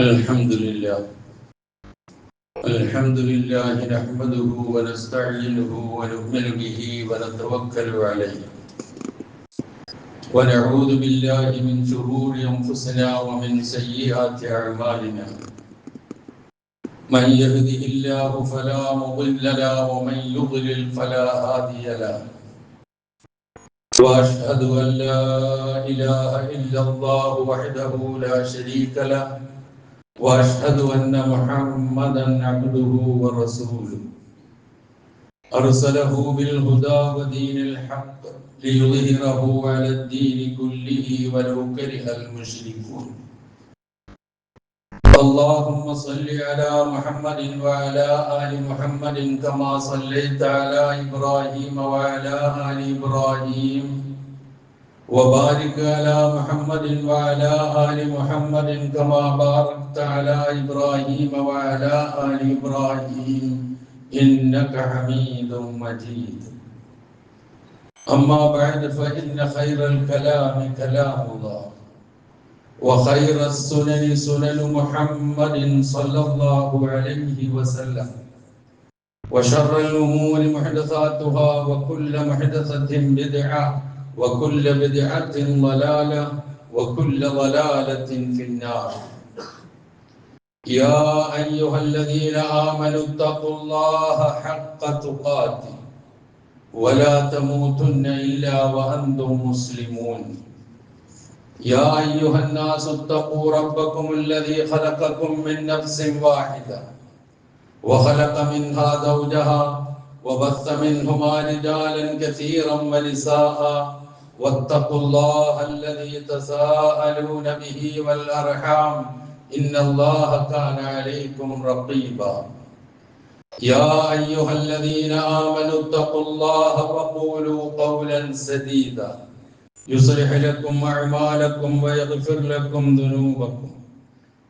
الحمد لله نحمده ونستعينه ونؤمن به ونتوكل عليه ونعوذ بالله من شرور أنفسنا ومن سيئات أعمالنا من يهده الله فلا مضل له ومن يضلل فلا هادي له وأشهد أن لا إله إلا الله وحده لا شريك له وأشهد أن محمدا عبده ورسوله أرسله بالهدى ودين الحق ليظهره على الدين كله ولو كره المشركون اللهم صل على محمد وعلى آل محمد كما صليت على إبراهيم وعلى آل إبراهيم وبارك على محمد وعلى آل محمد كما باركت على إبراهيم وعلى آل إبراهيم إنك حميد مجيد أما بعد فإن خير الكلام كلام الله وخير السنن سنن محمد صلى الله عليه وسلم وشر الأمور محدثاتها وكل محدثة بدعة وكل بدعة ضلالة وكل ضلالة في النار يا أيها الذين آمنوا اتقوا الله حق تقاته ولا تموتن إلا وأنتم مسلمون يا أيها الناس اتقوا ربكم الذي خلقكم من نفس واحدة وخلق منها زوجها وبث منهما رجالا كثيرا ونساء واتقوا الله الذي تساءلون به والأرحام إن الله كان عليكم رقيبا يا أيها الذين آمنوا اتقوا الله وقولوا قولا سديدا يصلح لكم أعمالكم ويغفر لكم ذنوبكم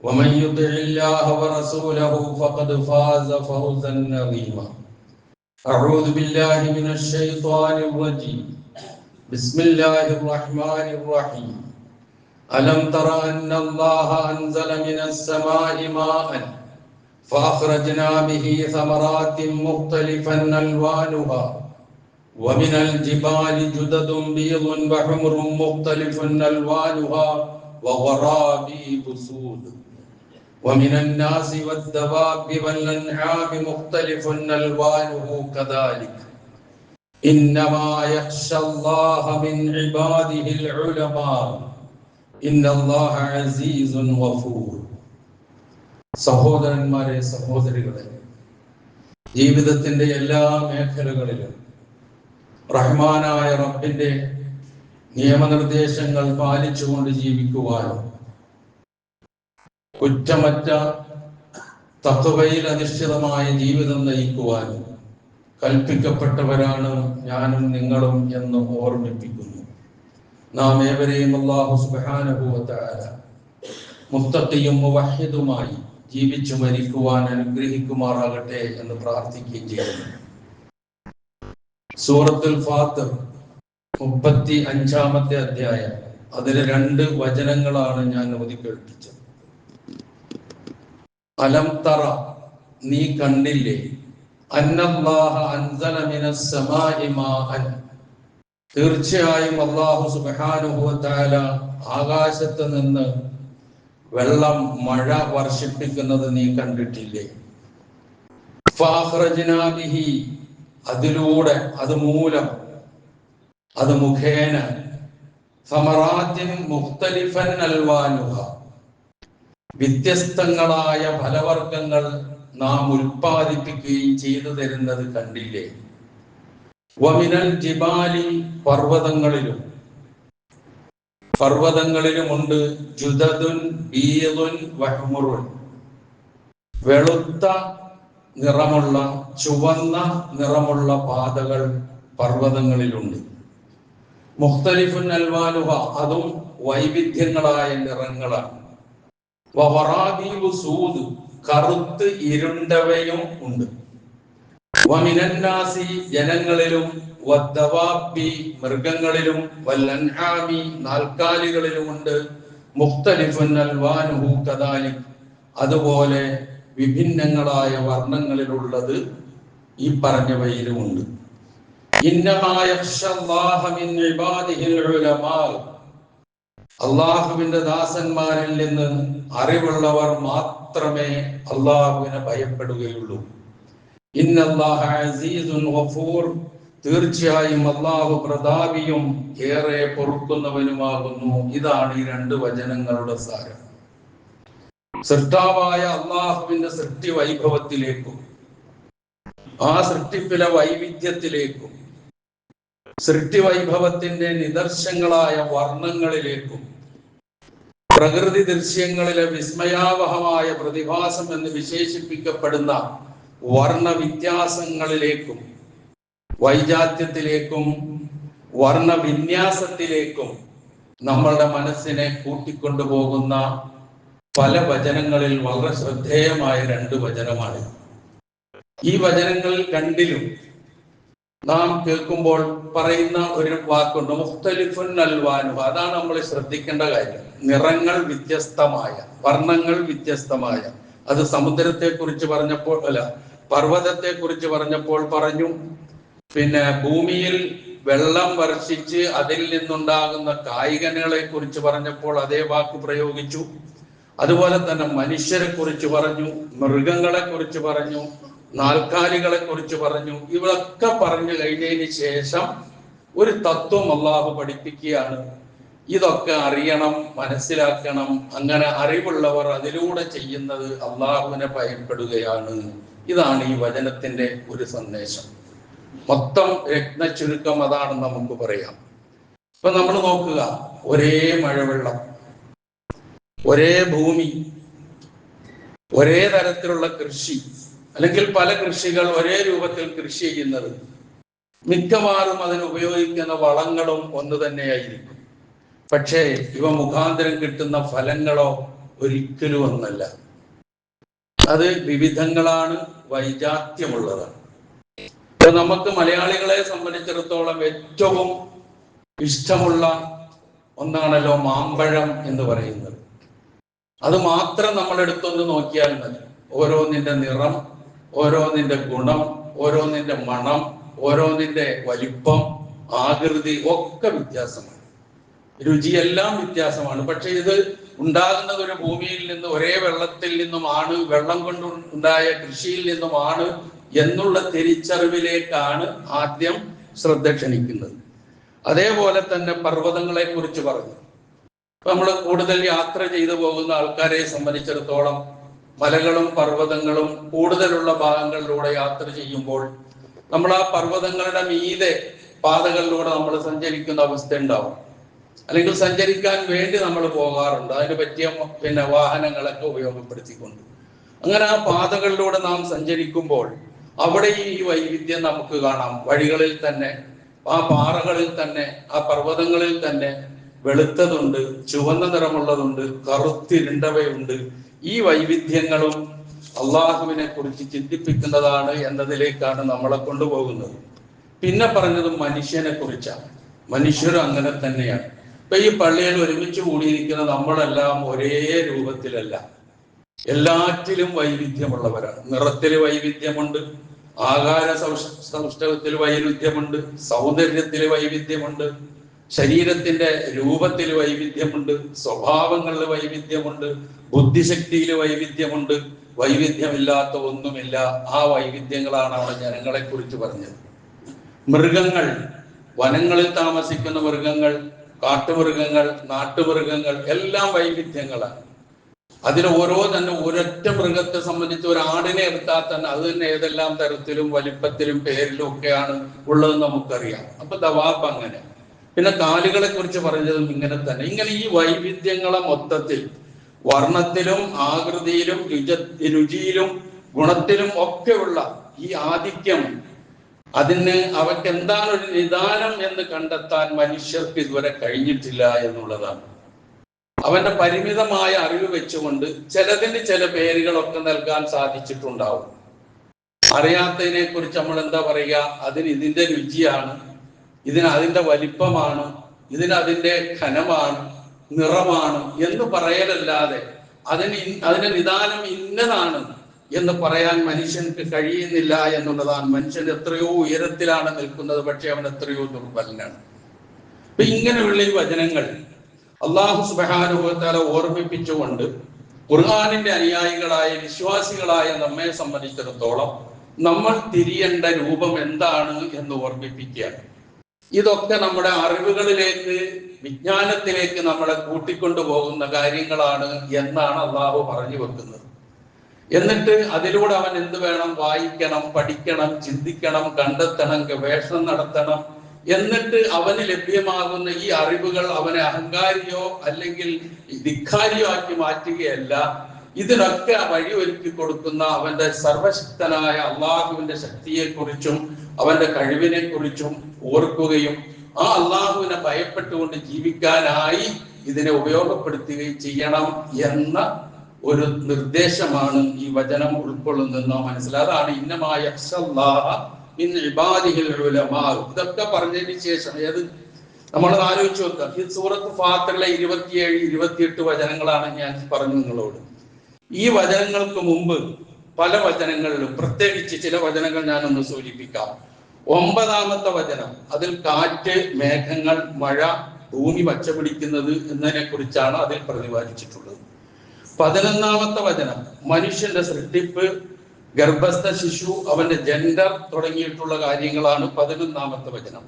ومن يطع الله ورسوله فقد فاز فوزا عظيما أعوذ بالله من الشيطان الرجيم بسم الله الرحمن الرحيم ألم تر أن الله أنزل من السماء ماء فأخرجنا به ثمرات مختلفا ألوانها ومن الجبال جدد بيض وحمر مختلف ألوانها وغرابيب سود ومن الناس والدواب والأنعام مختلف ألوانه كذلك إنما يخشى الله من عباده العلماء إن الله عزيز غفور സഹോദരന്മാരെ സഹോദരികളെ, ജീവിതത്തിന്റെ എല്ലാ മേഖലകളിലും റഹ്മാനായ റബ്ബിന്റെ നിയമനിർദ്ദേശങ്ങൾ പാലിച്ചുകൊണ്ട് ജീവിക്കുവാനും കുറ്റമറ്റ തഖ്വയിൽ അധിഷ്ഠിതമായ ജീവിതം നയിക്കുവാനും കൽപ്പിക്കപ്പെട്ടവരാണ് ഞാനും നിങ്ങളും എന്ന് ഓർമ്മിപ്പിക്കുന്നു. നാം ഏവരെയും അല്ലാഹു സുബ്ഹാനഹു വ തആല മുത്തഖിയും മുവഹ്ഹിദുമായി ജീവിച്ചു മരിക്കുവാൻ അനുഗ്രഹിക്കുമാറാകട്ടെ എന്ന് പ്രാർത്ഥിക്കുകയും ചെയ്യുന്നു. സൂറത്തുൽ ഫാത്തിർ 35-ാമത്തെ അധ്യായം, അതിലെ 2 വചനങ്ങളാണ് ഞാൻ ഓതിക്കേൾപ്പിച്ചത്. അലം തറ, നീ കണ്ടില്ലേ, അന്നല്ലാഹ അൻസല മിനസ് സമാഇ മാഅൻ, തീർച്ചയായും അല്ലാഹു സുബ്ഹാനഹു വ തആല ആകാശത്ത് നിന്ന് വെള്ളം, മഴ വർഷിപ്പിക്കുന്നത് നീ കണ്ടിട്ടില്ലേ. ഫഅഖ്റജ്നാ ബിഹി, അതിലൂടെ, അത് മൂലം, അത് മുഖേന, സമറാത്തിൻ മുഖ്തലിഫൻ അൽവാനുഹ, വ്യത്യസ്തങ്ങളായ ഫലവർഗങ്ങൾ നാം ഉൽപ്പാദിപ്പിക്കുകയും ചെയ്തു തരുന്നത് കണ്ടില്ലേ. വമിനൽ ജിബാലി, പർവ്വതങ്ങളിലുമുണ്ട് ജുദദുൻ ബീദുൻ വഹ്മുറുൻ, വെളുത്ത നിറമുള്ള, ചുവന്ന നിറമുള്ള പാതകൾ പർവ്വതങ്ങളിലുണ്ട്. മുഖ്തലിഫുൻ അൽവാനുഹ, അതും വൈവിധ്യങ്ങളായ നിറങ്ങളാണ്. വവറാബീബു സൂദ്, കറുത്ത് ഇരുണ്ടവയും ഉണ്ട്. വമിനന്നാസി, ജനങ്ങളിലും, വദ്ദവാബി, മൃഗങ്ങളിലും, വല്ലൻആമി, നാൽക്കാലികളിലുമുണ്ട്. മുഖ്തലിഫുൻ അൽവാനുഹു കദാലിക്, അതുപോലെ വിഭിന്നങ്ങളായ വർണ്ണങ്ങളിലുള്ളത് ഈ പറഞ്ഞവയിലുമുണ്ട്. അള്ളാഹുവിന്റെ ദാസന്മാരിൽ നിന്ന് അറിവുള്ളവർ മാത്രമേ അള്ളാഹുവിനെ ഭയപ്പെടുകയുള്ളൂ. ഇന്നല്ലാഹ അസീസുൻ ഗഫൂർ, തീർച്ചയായും അള്ളാഹു പ്രതാപിയും ഏറെ പൊറുക്കുന്നവനുമാകുന്നു. ഇതാണ് ഈ രണ്ട് വചനങ്ങളുടെ സാരം. സൃഷ്ടാവായ അള്ളാഹുവിന്റെ സൃഷ്ടി വൈഭവത്തിലേക്കും ആ സൃഷ്ടിപ്പിലെ വൈവിധ്യത്തിലേക്കും സൃഷ്ടി വൈഭവത്തിന്റെ നിദർശനങ്ങളായ വർണ്ണങ്ങളിലേക്കും പ്രകൃതി ദൃശ്യങ്ങളിലെ വിസ്മയാവഹമായ പ്രതിഭാസം എന്ന് വിശേഷിപ്പിക്കപ്പെടുന്ന വർണ്ണവ്യത്യാസങ്ങളിലേക്കും വൈജാത്യത്തിലേക്കും വർണ്ണവിന്യാസത്തിലേക്കും നമ്മളുടെ മനസ്സിനെ കൂട്ടിക്കൊണ്ടുപോകുന്ന പല വചനങ്ങളിൽ വളരെ ശ്രദ്ധേയമായ രണ്ട് വചനമാണ്. ഈ വചനങ്ങളിൽ രണ്ടിലും നാം കേൾക്കുമ്പോൾ പറയുന്ന ഒരു വാക്കുണ്ട്, മുഖ്തലിഫുൻ അൽവാനു. അതാണ് നമ്മൾ ശ്രദ്ധിക്കേണ്ട കാര്യം. നിറങ്ങൾ വ്യത്യസ്തമായ, വർണ്ണങ്ങൾ വ്യത്യസ്തമായ. അത് സമുദ്രത്തെ കുറിച്ച് പറഞ്ഞപ്പോൾ അല്ല, പർവ്വതത്തെ കുറിച്ച് പറഞ്ഞപ്പോൾ പറഞ്ഞു. പിന്നെ ഭൂമിയിൽ വെള്ളം വർഷിച്ച് അതിൽ നിന്നുണ്ടാകുന്ന കായികനികളെ കുറിച്ച് പറഞ്ഞപ്പോൾ അതേ വാക്ക് പ്രയോഗിച്ചു. അതുപോലെ തന്നെ മനുഷ്യരെ കുറിച്ച് പറഞ്ഞു, മൃഗങ്ങളെ കുറിച്ച് പറഞ്ഞു, നാൽക്കാലികളെ കുറിച്ച് പറഞ്ഞു. ഇവളൊക്കെ പറഞ്ഞു കഴിഞ്ഞതിന് ശേഷം ഒരു തത്വം അള്ളാഹു പഠിപ്പിക്കുകയാണ്. ഇതൊക്കെ അറിയണം, മനസ്സിലാക്കണം. അങ്ങനെ അറിവുള്ളവർ അതിലൂടെ ചെയ്യുന്നത് അള്ളാഹുവിനെ ഭയപ്പെടുകയാണ്. ഇതാണ് ഈ വചനത്തിന്റെ ഒരു സന്ദേശം. മൊത്തം രത്ന ചുരുക്കം അതാണെന്ന് നമുക്ക് പറയാം. ഇപ്പൊ നമ്മൾ നോക്കുക, ഒരേ മഴവെള്ളം, ഒരേ ഭൂമി, ഒരേ തരത്തിലുള്ള കൃഷി, അല്ലെങ്കിൽ പല കൃഷികൾ ഒരേ രൂപത്തിൽ കൃഷി ചെയ്യുന്നത്, മിക്കവാറും അതിന് ഉപയോഗിക്കുന്ന വളങ്ങളും ഒന്ന് തന്നെയായിരിക്കും. പക്ഷേ ഇവ മുഖാന്തരം കിട്ടുന്ന ഫലങ്ങളോ ഒരിക്കലും ഒന്നല്ല. അത് വിവിധങ്ങളാണ്, വൈജാത്യമുള്ളതാണ്. ഇപ്പൊ നമുക്ക് മലയാളികളെ സംബന്ധിച്ചിടത്തോളം ഏറ്റവും ഇഷ്ടമുള്ള ഒന്നാണല്ലോ മാമ്പഴം എന്ന് പറയുന്നത്. അത് മാത്രം നമ്മൾ എടുത്തൊന്ന് നോക്കിയാൽ മതി. ഓരോന്നിന്റെ നിറം, ഓരോന്നിന്റെ ഗുണം, ഓരോന്നിന്റെ മണം, ഓരോന്നിന്റെ വലിപ്പം, ആകൃതി ഒക്കെ വ്യത്യാസമാണ്. രുചിയെല്ലാം വ്യത്യാസമാണ്. പക്ഷെ ഇത് ഉണ്ടാകുന്നത് ഒരു ഭൂമിയിൽ നിന്ന്, ഒരേ വെള്ളത്തിൽ നിന്നുമാണ്, വെള്ളം കൊണ്ട് ഉണ്ടായ കൃഷിയിൽ നിന്നുമാണ് എന്നുള്ള തിരിച്ചറിവിലേക്കാണ് ആദ്യം ശ്രദ്ധ ക്ഷണിക്കുന്നത്. അതേപോലെ തന്നെ പർവ്വതങ്ങളെ കുറിച്ച് പറഞ്ഞു. നമ്മൾ കൂടുതൽ യാത്ര ചെയ്തു പോകുന്ന ആൾക്കാരെ സംബന്ധിച്ചിടത്തോളം മലകളും പർവ്വതങ്ങളും കൂടുതലുള്ള ഭാഗങ്ങളിലൂടെ യാത്ര ചെയ്യുമ്പോൾ നമ്മൾ ആ പർവ്വതങ്ങളുടെ മീതെ പാതകളിലൂടെ നമ്മൾ സഞ്ചരിക്കുന്ന അവസ്ഥ ഉണ്ടാവും. അല്ലെങ്കിൽ സഞ്ചരിക്കാൻ വേണ്ടി നമ്മൾ പോകാറുണ്ട്, അതിന് പറ്റിയ വാഹനങ്ങളൊക്കെ ഉപയോഗപ്പെടുത്തിക്കൊണ്ട്. അങ്ങനെ ആ പാതകളിലൂടെ നാം സഞ്ചരിക്കുമ്പോൾ അവിടെ ഈ വൈവിധ്യം നമുക്ക് കാണാം. വഴികളിൽ തന്നെ, ആ പാറകളിൽ തന്നെ, ആ പർവ്വതങ്ങളിൽ തന്നെ വെളുത്തതുണ്ട്, ചുവന്ന നിറമുള്ളതുണ്ട്, കറുത്തിരുണ്ടവയുണ്ട്. ഈ വൈവിധ്യങ്ങളും അള്ളാഹുവിനെ കുറിച്ച് ചിന്തിപ്പിക്കുന്നതാണ് എന്നതിലേക്കാണ് നമ്മളെ കൊണ്ടുപോകുന്നത്. പിന്നെ പറഞ്ഞത് മനുഷ്യനെ കുറിച്ചാണ്. മനുഷ്യരും അങ്ങനെ തന്നെയാണ്. ഇപ്പൊ ഈ പള്ളിയിൽ ഒരുമിച്ച് കൂടിയിരിക്കുന്ന നമ്മളെല്ലാം ഒരേ രൂപത്തിലല്ല, എല്ലാറ്റിലും വൈവിധ്യമുള്ളവരാണ്. നിറത്തിൽ വൈവിധ്യമുണ്ട്, ആകാര സൗഷ്ഠവത്തിൽ വൈരുദ്ധ്യമുണ്ട്, സൗന്ദര്യത്തിൽ വൈവിധ്യമുണ്ട്, ശരീരത്തിന്റെ രൂപത്തിൽ വൈവിധ്യമുണ്ട്, സ്വഭാവങ്ങളിൽ വൈവിധ്യമുണ്ട്, ബുദ്ധിശക്തിയിൽ വൈവിധ്യമുണ്ട്. വൈവിധ്യമില്ലാത്ത ഒന്നുമില്ല. ആ വൈവിധ്യങ്ങളാണ് അവിടെ ജനങ്ങളെ കുറിച്ച് പറഞ്ഞത്. മൃഗങ്ങൾ, വനങ്ങളിൽ താമസിക്കുന്ന മൃഗങ്ങൾ, കാട്ടുമൃഗങ്ങൾ, നാട്ടുമൃഗങ്ങൾ എല്ലാം വൈവിധ്യങ്ങളാണ്. അതിൽ ഓരോ തന്നെ ഒരൊറ്റ മൃഗത്തെ സംബന്ധിച്ച് ഒരു ആടിനെ എടുത്താൽ തന്നെ അത് തന്നെ ഏതെല്ലാം തരത്തിലും വലിപ്പത്തിലും പേരിലും ഒക്കെയാണ് ഉള്ളതെന്ന് നമുക്കറിയാം. അപ്പൊ ദവാബ് അങ്ങനെ. പിന്നെ കാലുകളെ കുറിച്ച് പറഞ്ഞതും ഇങ്ങനെ തന്നെ. ഇങ്ങനെ ഈ വൈവിധ്യങ്ങളെ മൊത്തത്തിൽ വർണ്ണത്തിലും ആകൃതിയിലും രുചിയിലും ഗുണത്തിലും ഒക്കെയുള്ള ഈ ആധിക്യം, അതിന് അവർക്ക് എന്താണ് ഒരു നിദാനം എന്ന് കണ്ടെത്താൻ മനുഷ്യർക്ക് ഇതുവരെ കഴിഞ്ഞിട്ടില്ല എന്നുള്ളതാണ്. അവന്റെ പരിമിതമായ അറിവ് വെച്ചുകൊണ്ട് ചിലതിന് ചില പേരുകളൊക്കെ നൽകാൻ സാധിച്ചിട്ടുണ്ടാവും. അറിയാത്തതിനെ കുറിച്ച് നമ്മൾ എന്താ പറയുക, അതിന് ഇതിന്റെ രുചിയാണ്, ഇതിന് അതിന്റെ വലിപ്പമാണ്, ഇതിന് അതിന്റെ ഘനമാണ്, നിറമാണ് എന്ന് പറയലല്ലാതെ അതിന്റെ നിദാനം ഇന്നതാണ് എന്ന് പറയാൻ മനുഷ്യർക്ക് കഴിയുന്നില്ല എന്നുള്ളതാണ്. മനുഷ്യൻ എത്രയോ ഉയരത്തിലാണ് നിൽക്കുന്നത്, പക്ഷെ അവൻ എത്രയോ ദുർബലനാണ്. അപ്പൊ ഇങ്ങനെയുള്ള ഈ വചനങ്ങൾ അള്ളാഹു സുബ്ഹാനഹു വ തആല ഓർമ്മിപ്പിച്ചുകൊണ്ട് ഖുർആനിന്റെ അനുയായികളായ വിശ്വാസികളായ നമ്മെ സംബന്ധിച്ചിടത്തോളം നമ്മൾ തിരിയേണ്ട രൂപം എന്താണ് എന്ന് ഓർമ്മിപ്പിക്കുകയാണ്. ഇതൊക്കെ നമ്മുടെ അറിവുകളിലേക്ക്, വിജ്ഞാനത്തിലേക്ക് നമ്മളെ കൂട്ടിക്കൊണ്ടുപോകുന്ന കാര്യങ്ങളാണ് എന്നാണ് അള്ളാഹു പറഞ്ഞു വെക്കുന്നത്. എന്നിട്ട് അതിലൂടെ അവൻ എന്ത് വേണം? വായിക്കണം, പഠിക്കണം, ചിന്തിക്കണം, കണ്ടെത്തണം, ഗവേഷണം നടത്തണം. എന്നിട്ട് അവന് ലഭ്യമാകുന്ന ഈ അറിവുകൾ അവനെ അഹങ്കാരിയോ അല്ലെങ്കിൽ ധിക്കാരിയോ ആക്കി മാറ്റുകയല്ല. ഇതിനൊക്കെ വഴി ഒരുക്കി കൊടുക്കുന്ന അവന്റെ സർവശക്തനായ അള്ളാഹുവിന്റെ ശക്തിയെക്കുറിച്ചും അവന്റെ കഴിവിനെ കുറിച്ചും ഓർക്കുകയും ആ അള്ളാഹുവിനെ ഭയപ്പെട്ടുകൊണ്ട് ജീവിക്കാനായി ഇതിനെ ഉപയോഗപ്പെടുത്തുകയും ചെയ്യണം എന്ന ഒരു നിർദ്ദേശമാണ് ഈ വചനം ഉൾക്കൊള്ളുന്നതെന്ന് മനസ്സിലാക്കുക. അതാണ് ഇന്നമായ ഇതൊക്കെ പറഞ്ഞതിന് ശേഷം ഏത് നമ്മൾ ആലോചിച്ച് നോക്കുക. ഈ സൂറത്ത് ഫാത്തിറിലെ 27, 28 വചനങ്ങളാണ് ഞാൻ പറഞ്ഞു നിങ്ങളോട്. ഈ വചനങ്ങൾക്ക് മുമ്പ് പല വചനങ്ങളിലും, പ്രത്യേകിച്ച് ചില വചനങ്ങൾ ഞാനൊന്ന് സൂചിപ്പിക്കാം. 9-ാമത്തെ വചനം, അതിൽ കാറ്റ്, മേഘങ്ങൾ, മഴ, ഭൂമി പച്ചപിടിക്കുന്നത് എന്നതിനെ കുറിച്ചാണ് അതിൽ പ്രതിപാദിച്ചിട്ടുള്ളത്. 11-ാമത്തെ വചനം മനുഷ്യന്റെ സൃഷ്ടിപ്പ്, ഗർഭസ്ഥ ശിശു, അവന്റെ ജെൻഡർ തുടങ്ങിയിട്ടുള്ള കാര്യങ്ങളാണ് 11-ാമത്തെ വചനം.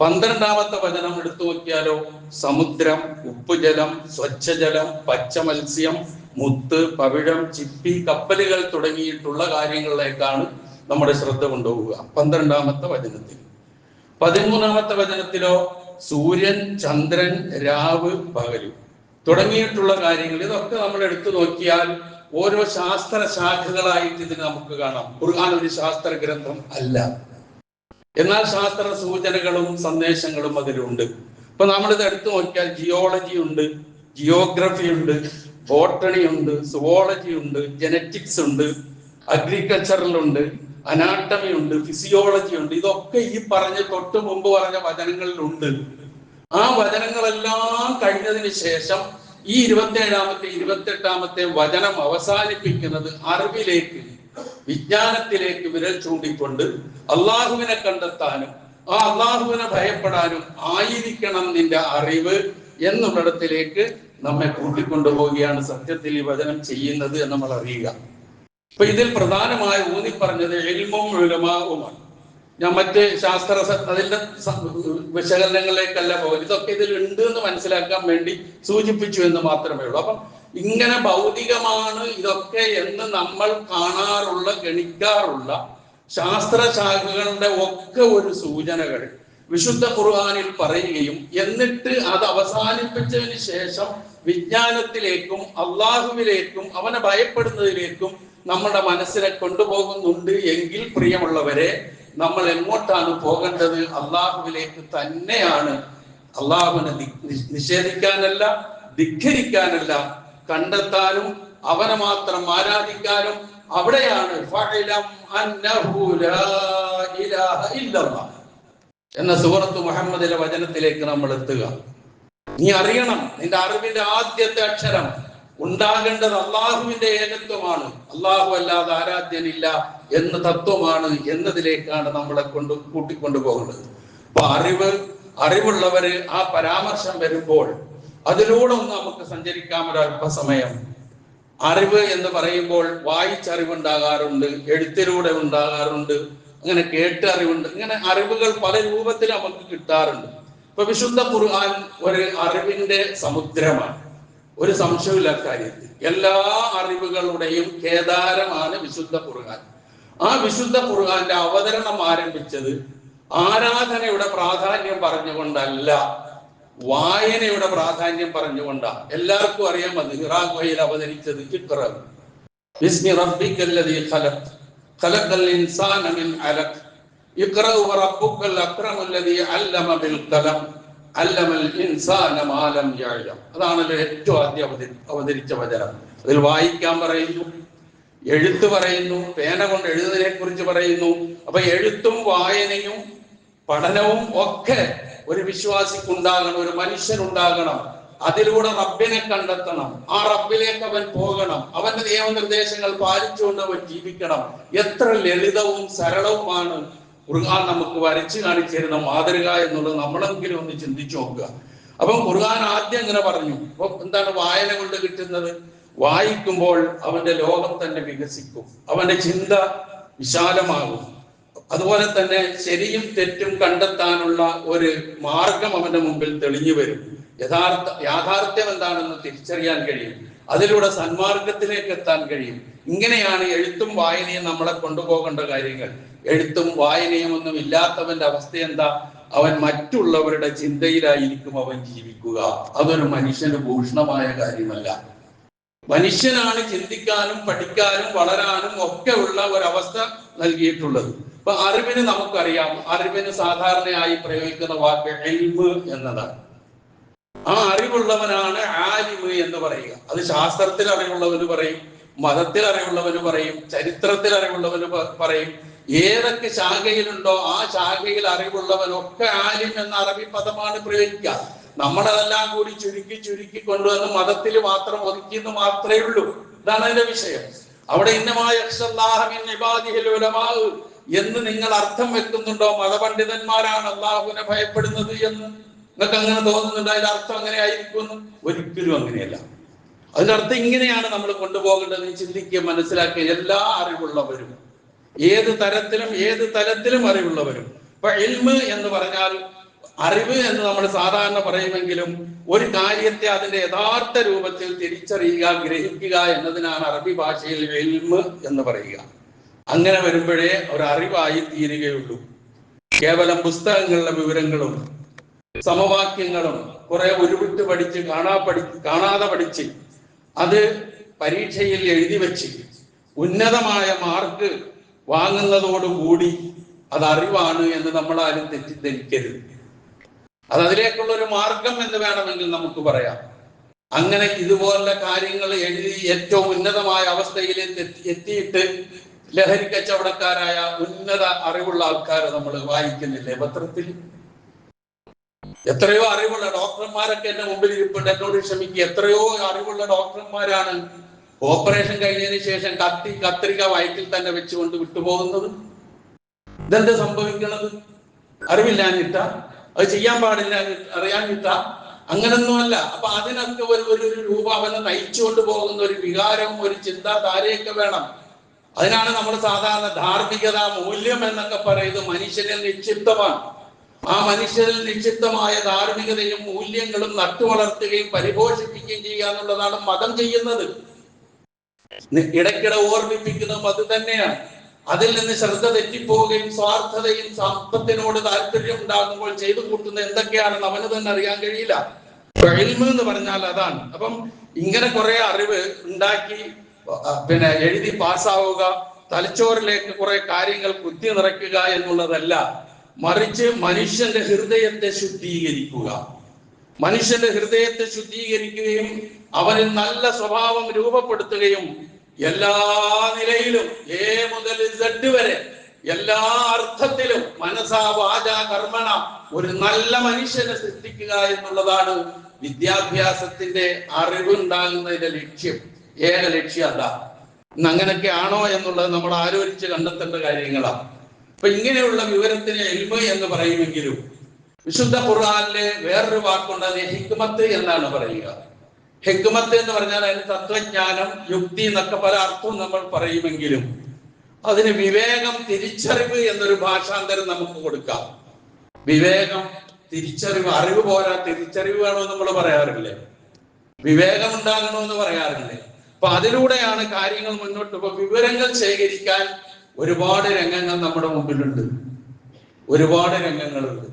12-ാമത്തെ വചനം എടുത്തു നോക്കിയാലോ, സമുദ്രം, ഉപ്പുജലം, സ്വച്ഛജലം, പച്ച മത്സ്യം, മുത്ത്, പവിഴം, ചിപ്പി, കപ്പലുകൾ തുടങ്ങിയിട്ടുള്ള കാര്യങ്ങളിലേക്കാണ് നമ്മുടെ ശ്രദ്ധ കൊണ്ടുപോവുക 12-ാമത്തെ വചനത്തിൽ. 13-ാമത്തെ വചനത്തിലോ സൂര്യൻ, ചന്ദ്രൻ, രാവ്, പകല് തുടങ്ങിയിട്ടുള്ള കാര്യങ്ങൾ. ഇതൊക്കെ നമ്മൾ എടുത്തു നോക്കിയാൽ ഓരോ ശാസ്ത്ര ശാഖകളായിട്ട് ഇതിന് നമുക്ക് കാണാം. ഖുർആൻ ഒരു ശാസ്ത്ര ഗ്രന്ഥം അല്ല, എന്നാൽ ശാസ്ത്ര സൂചനകളും സന്ദേശങ്ങളും അതിലുണ്ട്. ഇപ്പൊ നമ്മളിത് എടുത്തു നോക്കിയാൽ ജിയോളജി ഉണ്ട്, ജിയോഗ്രഫി ഉണ്ട്, ബോട്ടണി ഉണ്ട്, സുവോളജി ഉണ്ട്, ജനറ്റിക്സ് ഉണ്ട്, അഗ്രികൾച്ചറിലുണ്ട്, അനാട്ടമി ഉണ്ട്, ഫിസിയോളജി ഉണ്ട്. ഇതൊക്കെ ഈ പറഞ്ഞ തൊട്ട് മുമ്പ് പറഞ്ഞ വചനങ്ങളിലുണ്ട്. ആ വചനങ്ങളെല്ലാം കഴിഞ്ഞതിന് ശേഷം ഈ 27-ാമത്തെ 28-ാമത്തെ വചനം അവസാനിപ്പിക്കുന്നത് അറിവിലേക്ക്, വിജ്ഞാനത്തിലേക്ക് വിരൽ ചൂണ്ടിക്കൊണ്ട് അള്ളാഹുവിനെ കണ്ടെത്താനും ആ അള്ളാഹുവിനെ ഭയപ്പെടാനും ആയിരിക്കണം നിന്റെ അറിവ് എന്നുള്ളിടത്തിലേക്ക് നമ്മെ കൂട്ടിക്കൊണ്ടുപോവുകയാണ് സത്യത്തിൽ ഈ വചനം ചെയ്യുന്നത് എന്ന് നമ്മൾ അറിയുക. അപ്പൊ ഇതിൽ പ്രധാനമായി ഊന്നി പറഞ്ഞത് ഇൽമും ഉലമാഉമാണ്. ഞാൻ മറ്റ് ശാസ്ത്ര അതിന്റെ വിശകലനങ്ങളിലേക്കല്ല പോകുന്നത്. ഇതൊക്കെ ഇതിൽ ഉണ്ട് എന്ന് മനസ്സിലാക്കാൻ വേണ്ടി സൂചിപ്പിച്ചു എന്ന് മാത്രമേ ഉള്ളൂ. അപ്പം ഇങ്ങനെ ഭൗതികമാണ് ഇതൊക്കെ എന്ന് നമ്മൾ കാണാറുള്ള, ഗണിക്കാറുള്ള ശാസ്ത്രശാഖകളുടെ ഒക്കെ ഒരു സൂചനകൾ വിശുദ്ധ ഖുർആനിൽ പറയുകയും എന്നിട്ട് അത് അവസാനിപ്പിച്ചതിന് ശേഷം വിജ്ഞാനത്തിലേക്കും അള്ളാഹുവിലേക്കും അവനെ ഭയപ്പെടുന്നതിലേക്കും നമ്മുടെ മനസ്സിനെ കൊണ്ടുപോകുന്നുണ്ട് എങ്കിൽ പ്രിയമുള്ളവരെ, നമ്മൾ എങ്ങോട്ടാണ് പോകേണ്ടത്? അള്ളാഹുവിലേക്ക് തന്നെയാണ്. അള്ളാഹുവിനെ നിഷേധിക്കാനല്ല, ധിക്കരിക്കാനല്ല, കണ്ടെത്താനും അവനെ മാത്രം ആരാധിക്കാനും. അവിടെയാണ് എന്ന സൂറത്ത് മുഹമ്മദിലെ വചനത്തിലേക്ക് നമ്മൾ എത്തുക. നീ അറിയണം, നിന്റെ അറിവിന്റെ ആദ്യത്തെ അക്ഷരം ഉണ്ടാകേണ്ടത് അള്ളാഹുവിന്റെ ഏകത്വമാണ്, അള്ളാഹു അല്ലാതെ ആരാധ്യനില്ല എന്ന തത്വമാണ് എന്നതിലേക്കാണ് നമ്മളെ കൂട്ടിക്കൊണ്ടു പോകുന്നത്. അപ്പൊ അറിവുള്ളവര് ആ പരാമർശം വരുമ്പോൾ അതിലൂടെ ഒന്ന് നമുക്ക് സഞ്ചരിക്കാം ഒരല്പസമയം. അറിവ് എന്ന് പറയുമ്പോൾ വായിച്ചറിവുണ്ടാകാറുണ്ട്, എഴുത്തിലൂടെ ഉണ്ടാകാറുണ്ട്, അങ്ങനെ കേട്ട് അറിവുണ്ട്. ഇങ്ങനെ അറിവുകൾ പല രൂപത്തിൽ നമുക്ക് കിട്ടാറുണ്ട്. ഇപ്പൊ വിശുദ്ധ ഖുർആൻ ഒരു അറിവിന്റെ സമുദ്രമാണ്, ഒരു സംശയമില്ല കാര്യത്തിൽ. എല്ലാ അറിവുകളുടെയും കേദാരമാണ് വിശുദ്ധ ഖുർആൻ. ആ വിശുദ്ധ ഖുർആന്റെ അവതരണം ആരംഭിച്ചത് ആരാധനയുടെ പ്രാധാന്യം പറഞ്ഞുകൊണ്ടല്ല, വായനയുടെ പ്രാധാന്യം പറഞ്ഞുകൊണ്ടാണ്. എല്ലാവർക്കും അറിയാം, അത് ഹിറാ ഗുഹയിൽ അവതരിച്ചത് ഇഖ്റ ബിസ്മി റബ്ബിക്കല്ലദീ ഖലഖ് ഖലഖൽ ഇൻസാന മിൻ അലഖ് ഇഖ്റ വറബ്ബുക്കൽ അക്രമുല്ലദീ അല്ലമ ബിൽ ഖലം അല്ലമൽ ഇൻസാന മാ ലം യഅലം. അതാണല്ലോ ഏറ്റവും ആദ്യം അവതരിച്ച വചനം. അതിൽ വായിക്കാൻ പറയുന്നു, എഴുത്ത് പറയുന്നു, പേന കൊണ്ട് എഴുതുന്നതിനെ കുറിച്ച് പറയുന്നു. അപ്പൊ എഴുത്തും വായനയും പഠനവും ഒക്കെ ഒരു വിശ്വാസിക്കുണ്ടാകണം, ഒരു മനുഷ്യനുണ്ടാകണം. അതിലൂടെ റബ്ബിനെ കണ്ടെത്തണം. ആ റബ്ബിലേക്ക് അവൻ പോകണം. അവന്റെ നിയമനിർദ്ദേശങ്ങൾ പാലിച്ചുകൊണ്ട് അവൻ ജീവിക്കണം. എത്ര ലളിതവും സരളവുമാണ് ഖുർആൻ നമുക്ക് വരച്ചു കാണിച്ചിരുന്ന മാതൃക എന്നുള്ളത് നമ്മളെങ്കിലും ഒന്ന് ചിന്തിച്ചു നോക്കുക. അപ്പം ഖുർആൻ ആദ്യം ഇങ്ങനെ പറഞ്ഞു. അപ്പൊ എന്താണ് വായന കൊണ്ട് കിട്ടുന്നത്? വായിക്കുമ്പോൾ അവന്റെ ലോകം തന്നെ വികസിക്കും, അവന്റെ ചിന്ത വിശാലമാകും. അതുപോലെ തന്നെ ശരിയും തെറ്റും കണ്ടെത്താനുള്ള ഒരു മാർഗം അവന്റെ മുമ്പിൽ തെളിഞ്ഞു വരും. യാഥാർത്ഥ്യം എന്താണെന്ന് തിരിച്ചറിയാൻ കഴിയും. അതിലൂടെ സന്മാർഗത്തിലേക്ക് എത്താൻ കഴിയും. ഇങ്ങനെയാണ് എഴുത്തും വായനയും നമ്മളെ കൊണ്ടുപോകേണ്ട കാര്യങ്ങൾ. എഴുത്തും വായനയും ഒന്നും ഇല്ലാത്തവന്റെ അവസ്ഥ എന്താ? അവൻ മറ്റുള്ളവരുടെ ചിന്തയിലായിരിക്കും അവൻ ജീവിക്കുക. അതൊരു മനുഷ്യന് ഭൂഷണമായ കാര്യമല്ല. മനുഷ്യനാണ് ചിന്തിക്കാനും പഠിക്കാനും വളരാനും ഒക്കെ ഉള്ള ഒരവസ്ഥ നൽകിയിട്ടുള്ളത്. അപ്പൊ അറിവിന് നമുക്കറിയാം, അറിവിന് സാധാരണയായി പ്രയോഗിക്കുന്ന വാക്ക് ഇൽമ് എന്നതാണ്. ആ അറിവുള്ളവനാണ് ആലിമ് എന്ന് പറയുക. അത് ശാസ്ത്രത്തിൽ അറിവുള്ളവന് പറയും, മതത്തിൽ അറിവുള്ളവന് പറയും, ചരിത്രത്തിൽ അറിവുള്ളവന് പറയും. ഏതൊക്കെ ശാഖയിലുണ്ടോ ആ ശാഖയിൽ അറിവുള്ളവനൊക്കെ ആലിം എന്ന അറബി പദമാണ് പ്രയോഗിക്കുക. നമ്മളതെല്ലാം കൂടി ചുരുക്കി കൊണ്ടുവന്ന് മതത്തിൽ മാത്രം ഒതുക്കിയെന്ന് മാത്രമേ ഉള്ളൂ. ഇതാണ് അതിന്റെ വിഷയം. അവിടെ എന്ന് നിങ്ങൾ അർത്ഥം വെക്കുന്നുണ്ടോ? മതപണ്ഡിതന്മാരാണ് അള്ളാഹുവിനെ ഭയപ്പെടുന്നത് എന്ന് നിങ്ങൾക്ക് അങ്ങനെ തോന്നുന്നുണ്ടോ? അതിന്റെ അർത്ഥം അങ്ങനെ ആയിരിക്കുമെന്ന്? ഒരിക്കലും അങ്ങനെയല്ല. അതിന്റെ അർത്ഥം ഇങ്ങനെയാണ് നമ്മൾ കൊണ്ടുപോകേണ്ടത്. ചിന്തിക്കുക, മനസ്സിലാക്കുക. എല്ലാ അറിവുള്ളവരും, ഏത് തലത്തിലും അറിവുള്ളവരും. ഇപ്പൊ ഇൽമ് എന്ന് പറഞ്ഞാൽ അറിവ് എന്ന് നമ്മൾ സാധാരണ പറയുമെങ്കിലും ഒരു കാര്യത്തെ അതിന്റെ യഥാർത്ഥ രൂപത്തിൽ തിരിച്ചറിയുക, ഗ്രഹിക്കുക എന്നതിനാണ് അറബി ഭാഷയിൽ ഇൽമ് എന്ന് പറയുക. അങ്ങനെ വരുമ്പോഴേ ഒരു അറിവായി തീരുകയുള്ളൂ. കേവലം പുസ്തകങ്ങളിലെ വിവരങ്ങളും സമവാക്യങ്ങളും കുറെ ഉരുവിട്ട് പഠിച്ച് കാണാതെ പഠിച്ച് അത് പരീക്ഷയിൽ എഴുതി വെച്ച് ഉന്നതമായ മാർക്ക് വാങ്ങുന്നതോടുകൂടി അത് അറിവാണ് എന്ന് നമ്മളാരും തെറ്റിദ്ധരിക്കരുത്. അത് അതിലേക്കുള്ള ഒരു മാർഗം എന്ന് വേണമെങ്കിൽ നമുക്ക് പറയാം. അങ്ങനെ ഇതുപോലുള്ള കാര്യങ്ങൾ എഴുതി ഏറ്റവും ഉന്നതമായ അവസ്ഥയിൽ എത്തിയിട്ട് ലഹരി കച്ചവടക്കാരായ ഉന്നത അറിവുള്ള ആൾക്കാരെ നമ്മൾ വായിക്കുന്നില്ലേ പത്രത്തിൽ? എത്രയോ അറിവുള്ള ഡോക്ടർമാരൊക്കെ എന്റെ മുമ്പിൽ ഇരിപ്പുണ്ട്. എന്നോട് ക്ഷമിക്കുക, എത്രയോ അറിവുള്ള ഡോക്ടർമാരാണ് ഓപ്പറേഷൻ കഴിഞ്ഞതിന് ശേഷം കത്രിക വയറ്റിൽ തന്നെ വെച്ചുകൊണ്ട് വിട്ടുപോകുന്നത്. ഇതെന്ത് സംഭവിക്കുന്നത്? അറിവില്ലാഞ്ഞിട്ട, അത് ചെയ്യാൻ പാടില്ല അറിയാഞ്ഞിട്ട? അങ്ങനൊന്നുമല്ല. അപ്പൊ അതിനൊക്കെ ഒരു രൂപ അവനെ നയിച്ചുകൊണ്ട് പോകുന്ന ഒരു വികാരവും ഒരു ചിന്താധാരയൊക്കെ വേണം. അതിനാണ് നമ്മൾ സാധാരണ ധാർമ്മികത, മൂല്യം എന്നൊക്കെ പറയുന്നത്. മനുഷ്യനിൽ നിക്ഷിപ്തമാണ്. ആ മനുഷ്യരിൽ നിക്ഷിപ്തമായ ധാർമ്മികതയും മൂല്യങ്ങളും നട്ടുവളർത്തുകയും പരിപോഷിപ്പിക്കുകയും ചെയ്യുക എന്നുള്ളതാണ് മതം ചെയ്യുന്നത്. ഇടയ്ക്കിടെ ഓർമ്മിപ്പിക്കുന്നതും അത് തന്നെയാണ്. അതിൽ നിന്ന് ശ്രദ്ധ തെറ്റിപ്പോവുകയും സ്വാർത്ഥതയും സമ്പത്തിനോട് താല്പര്യം ഉണ്ടാകുമ്പോൾ ചെയ്തു കൂട്ടുന്ന എന്തൊക്കെയാണെന്ന് അവന് തന്നെ അറിയാൻ കഴിയില്ല. ഇൽമ് എന്ന് പറഞ്ഞാൽ അതാണ്. അപ്പം ഇങ്ങനെ കുറെ അറിവ് ഉണ്ടാക്കി എഴുതി പാസ്സാവുക, തലച്ചോറിലേക്ക് കുറെ കാര്യങ്ങൾ കുത്തി നിറയ്ക്കുക എന്നുള്ളതല്ല. മറിച്ച് മനുഷ്യന്റെ ഹൃദയത്തെ ശുദ്ധീകരിക്കുക. മനുഷ്യന്റെ ഹൃദയത്തെ ശുദ്ധീകരിക്കുകയും അവനിൽ നല്ല സ്വഭാവം രൂപപ്പെടുത്തുകയും എല്ലാ നിലയിലും എ മുതൽ Z വരെ എല്ലാ അർത്ഥത്തിലും മനസാ വാച കർമ്മണ ഒരു നല്ല മനുഷ്യനെ സൃഷ്ടിക്കുക എന്നുള്ളതാണ് വിദ്യാഭ്യാസത്തിന്റെ അറിവുണ്ടാകുന്നതിന്റെ ലക്ഷ്യം. ഏക ലക്ഷ്യം അതാ. ഇന്ന് അങ്ങനെയൊക്കെ ആണോ എന്നുള്ളത് നമ്മൾ ആലോചിച്ച് കണ്ടെത്തേണ്ട കാര്യങ്ങളാണ്. അപ്പൊ ഇങ്ങനെയുള്ള വിവരത്തിന് ഇൽമ് എന്ന് പറയുമെങ്കിലും വിശുദ്ധ ഖുർആനിലെ വേറൊരു വാക്കുണ്ട്, അത് ഹിക്മത്ത് എന്നാണ് പറയുക. ഹിക്മത്ത് എന്ന് പറഞ്ഞാൽ അതിന് തത്വജ്ഞാനം, യുക്തി എന്നൊക്കെ പല അർത്ഥവും നമ്മൾ പറയുമെങ്കിലും അതിന് വിവേകം, തിരിച്ചറിവ് എന്നൊരു ഭാഷാന്തരം നമുക്ക് കൊടുക്കാം. വിവേകം, തിരിച്ചറിവ്. അറിവ് പോരാ, തിരിച്ചറിവ് വേണമെന്ന് നമ്മൾ പറയാറില്ലേ? വിവേകം ഉണ്ടാകണമെന്ന് പറയാറില്ലേ? അപ്പൊ അതിലൂടെയാണ് കാര്യങ്ങൾ മുന്നോട്ട്. ഇപ്പൊ വിവരങ്ങൾ ശേഖരിക്കാൻ ഒരുപാട് രംഗങ്ങൾ നമ്മുടെ മുമ്പിലുണ്ട്. ഒരുപാട് രംഗങ്ങളുണ്ട്.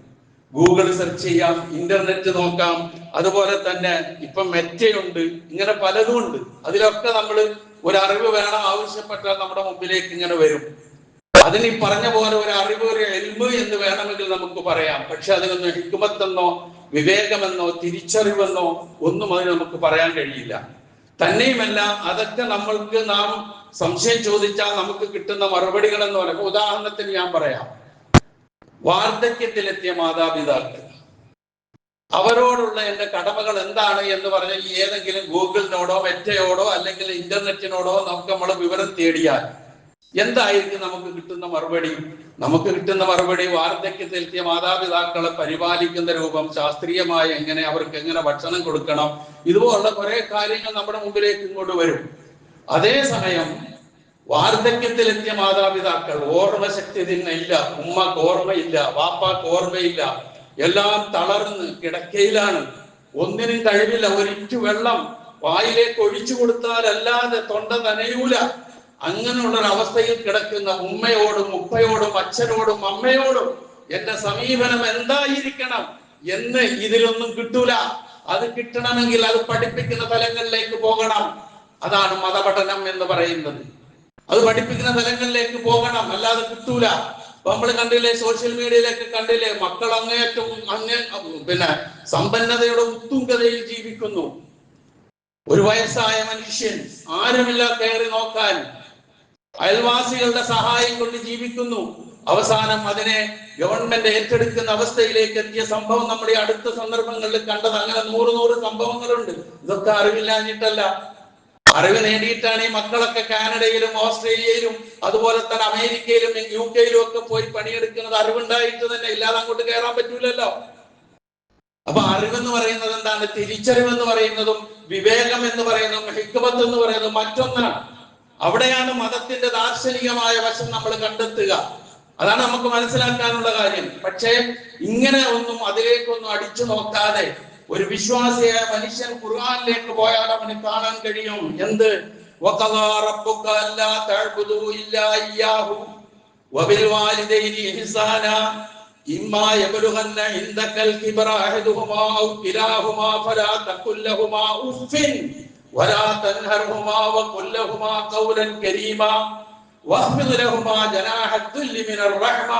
ഗൂഗിൾ സെർച്ച് ചെയ്യാം, ഇന്റർനെറ്റ് നോക്കാം, അതുപോലെ തന്നെ ഇപ്പൊ മെറ്റയുണ്ട്, ഇങ്ങനെ പലതും ഉണ്ട്. അതിലൊക്കെ നമ്മൾ ഒരറിവ് വേണം ആവശ്യപ്പെട്ടാൽ നമ്മുടെ മുമ്പിലേക്ക് ഇങ്ങനെ വരും. അതിന് ഈ പറഞ്ഞ പോലെ ഒരു അറിവ്, ഒരു ഇൽമ് എന്ന് വേണമെങ്കിൽ നമുക്ക് പറയാം. പക്ഷെ അതിനൊന്നും ഹിക്മത്തെന്നോ വിവേകമെന്നോ തിരിച്ചറിവെന്നോ ഒന്നും അതിന് നമുക്ക് പറയാൻ കഴിയില്ല. തന്നെയുമല്ല, അതൊക്കെ നമ്മൾക്ക് നാം സംശയം ചോദിച്ചാൽ നമുക്ക് കിട്ടുന്ന മറുപടികൾ എന്ന് പറയുമ്പോൾ, ഉദാഹരണത്തിന് ഞാൻ പറയാം, വാർദ്ധക്യത്തിലെത്തിയ മാതാപിതാക്കൾ അവരോടുള്ള എൻ്റെ കടമകൾ എന്താണ് എന്ന് പറഞ്ഞാൽ ഏതെങ്കിലും ഗൂഗിളിനോടോ മെറ്റയോടോ അല്ലെങ്കിൽ ഇന്റർനെറ്റിനോടോ നമ്മൾ വിവരം തേടിയാൽ എന്തായിരിക്കും നമുക്ക് കിട്ടുന്ന മറുപടി? നമുക്ക് കിട്ടുന്ന മറുപടി വാർദ്ധക്യത്തിലെത്തിയ മാതാപിതാക്കളെ പരിപാലിക്കുന്ന രൂപം, ശാസ്ത്രീയമായി അവർക്ക് എങ്ങനെ ഭക്ഷണം കൊടുക്കണം, ഇതുപോലുള്ള കുറെ കാര്യങ്ങൾ നമ്മുടെ മുമ്പിലേക്ക് ഇങ്ങോട്ട് വരും. അതേസമയം വാർദ്ധക്യത്തിലെത്തിയ മാതാപിതാക്കൾ ഓർമ്മശക്തി ഇല്ല, ഉമ്മക്ക് ഓർമ്മയില്ല, വാപ്പാക്ക് ഓർമ്മയില്ല, എല്ലാം തളർന്ന് കിടക്കയിലാണ്, ഒന്നിനും കഴിവില്ല. ഒരിറ്റു വെള്ളം വായിലേക്ക് ഒഴിച്ചു കൊടുത്താൽ അല്ലാതെ തൊണ്ട നനയൂല. അങ്ങനെയുള്ളൊരവസ്ഥയിൽ കിടക്കുന്ന ഉമ്മയോടും ഉപ്പയോടും അച്ഛനോടും അമ്മയോടും എന്റെ സമീപനം എന്തായിരിക്കണം എന്ന് ഇതിലൊന്നും കിട്ടൂല. അത് കിട്ടണമെങ്കിൽ അത് പഠിപ്പിക്കുന്ന തലങ്ങളിലേക്ക് പോകണം. അതാണ് മതപഠനം എന്ന് പറയുന്നത്. അത് പഠിപ്പിക്കുന്ന തലങ്ങളിലേക്ക് പോകണം, അല്ലാതെ കിട്ടൂല. നമ്മൾ കണ്ടില്ലേ, സോഷ്യൽ മീഡിയയിലൊക്കെ കണ്ടില്ലേ, മക്കൾ അങ്ങേയറ്റം സമ്പന്നതയുടെ ഉത്തുംഗതയിൽ ജീവിക്കുന്നു. ഒരു വയസ്സായ മനുഷ്യൻ ആരുമില്ല കയറി നോക്കാൻ, അയൽവാസികളുടെ സഹായം കൊണ്ട് ജീവിക്കുന്നു. അവസാനം അതിനെ ഗവൺമെന്റ് ഏറ്റെടുക്കുന്ന അവസ്ഥയിലേക്ക് എത്തിയ സംഭവം നമ്മുടെ അടുത്ത സന്ദർഭങ്ങളിൽ കണ്ടത്. അങ്ങനെ 100 സംഭവങ്ങളുണ്ട്. ഇതൊക്കെ അറിവില്ലാഞ്ഞിട്ടല്ല, അറിവ് നേടിയിട്ടാണ് ഈ മക്കളൊക്കെ കാനഡയിലും ഓസ്ട്രേലിയയിലും അതുപോലെ തന്നെ അമേരിക്കയിലും UK ഒക്കെ പോയി പണിയെടുക്കുന്നത്. അറിവുണ്ടായിട്ട് തന്നെ, ഇല്ലാതെ അങ്ങോട്ട് കയറാൻ പറ്റൂലല്ലോ. അപ്പൊ അറിവെന്ന് പറയുന്നത് എന്താണ്? തിരിച്ചറിവെന്ന് പറയുന്നതും വിവേകം എന്ന് പറയുന്നതും ഹിക്മത്ത് എന്ന് പറയുന്നതും മറ്റൊന്നാണ്. അവിടെയാണ് മതത്തിന്റെ ദാർശനികമായ വശം നമ്മൾ കണ്ടെത്തുക. അതാണ് നമുക്ക് മനസ്സിലാക്കാനുള്ള കാര്യം. പക്ഷേ ഇങ്ങനെ ഒന്നും അതിലേക്കൊന്നും അടിച്ചു നോക്കാതെ ഒരു വിശ്വാസിയായ മനുഷ്യൻ ഖുർആനിലേക്ക് പോയാൽ അവന് കാണാൻ കഴിയും എന്ത്? വഖദാ റബ്ബുക അല്ലാ തഅ്ബുദൂ ഇല്ലാ ഇയ്യാഹു വബിൽ വാലിദൈനി ഇഹ്സാനാ ഇമ്മാ യബ്ലുഗന്ന ഇൻദകൽ കിബ്റ അഹദുഹുമാ ഔ കിലാഹുമാ ഫലാ തഖുൽ ലഹുമാ ഉഫ്ഫിൻ വലാ തൻഹർഹുമാ വഖുൽ ലഹുമാ ഖൗലൻ കരീമാ വഖ്ഫിദ് ലഹുമാ ജനാഹ അദ്ദുല്ലി മിനർ റഹ്മ